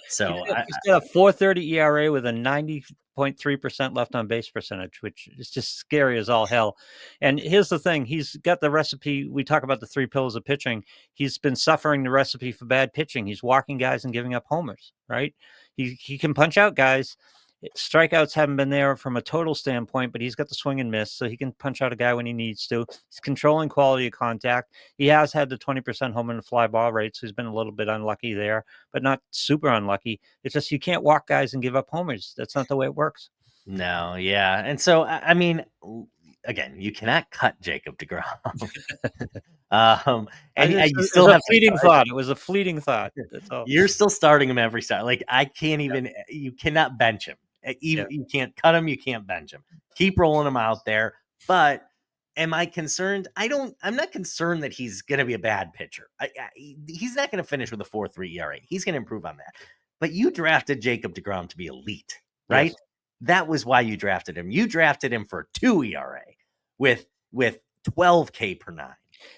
So he's got a 4.30 ERA with a 90.3% left on base percentage, which is just scary as all hell. And here's the thing: he's got the recipe. We talk about the 3 pillars of pitching. He's been suffering the recipe for bad pitching. He's walking guys and giving up homers. Right? He can punch out guys. Strikeouts haven't been there from a total standpoint, but he's got the swing and miss, so he can punch out a guy when he needs to. He's controlling quality of contact. He has had the 20% home and fly ball rate, so he's been a little bit unlucky there, but not super unlucky. It's just you can't walk guys and give up homers. That's not the way it works. No, yeah. And so, I mean, again, you cannot cut Jacob DeGrom. And It you was still a have to fleeting thought. It was a fleeting thought. That's all. you're still starting him every start. Like, I can't even, you cannot bench him. Yeah. You can't cut him. You can't bench him. Keep rolling him out there. But am I concerned? I'm not concerned that he's going to be a bad pitcher. He's not going to finish with a 4.3 ERA. He's going to improve on that. But you drafted Jacob DeGrom to be elite, right? Yes. That was why you drafted him. You drafted him for 2 ERA with 12K per 9.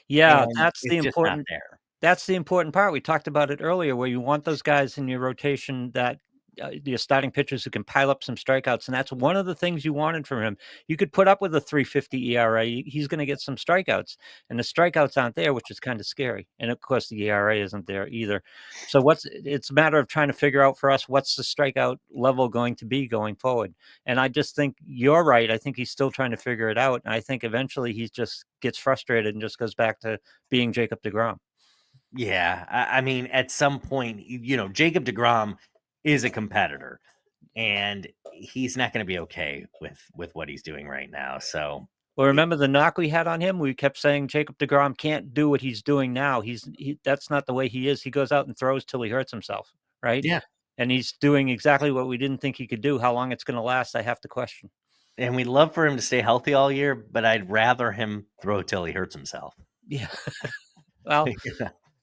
Yeah, And that's the it's just not important there. That's the important part. We talked about it earlier, where you want those guys in your rotation that your starting pitchers who can pile up some strikeouts, and that's one of the things you wanted from him. You could put up with a 3.50 ERA. He's going to get some strikeouts, and the strikeouts aren't there, which is kind of scary. And of course, the ERA isn't there either. So it's a matter of trying to figure out for us what's the strikeout level going to be going forward. And I just think you're right. I think he's still trying to figure it out, and I think eventually he just gets frustrated and just goes back to being Jacob DeGrom. Yeah, I mean, at some point, Jacob DeGrom is a competitor, and he's not going to be okay with what he's doing right now. So, Well, remember the knock we had on him? We kept saying Jacob DeGrom can't do what he's doing now. That's not the way he is. He goes out and throws till he hurts himself, right? yeah, And he's doing exactly what we didn't think he could do. How long it's going to last, I have to question. and we'd love for him to stay healthy all year, but I'd rather him throw till he hurts himself. Yeah. Well,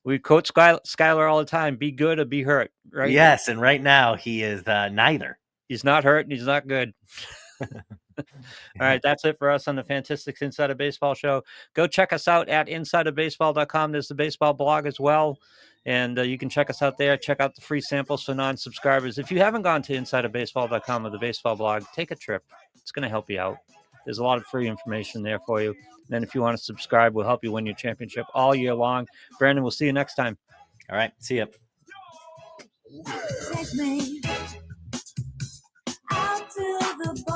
we quote Skyler all the time: "Be good or be hurt." Right? Yes, and right now he is neither. He's not hurt and he's not good. All right, that's it for us on the Fantastics Inside of Baseball show. Go check us out at insideofbaseball.com. There's the baseball blog as well. And you can check us out there. Check out the free samples for non-subscribers. If you haven't gone to insideofbaseball.com or the baseball blog, take a trip. It's going to help you out. There's a lot of free information there for you. And then if you want to subscribe, we'll help you win your championship all year long. Brandon, we'll see you next time. All right, see ya. Take me out to the bar.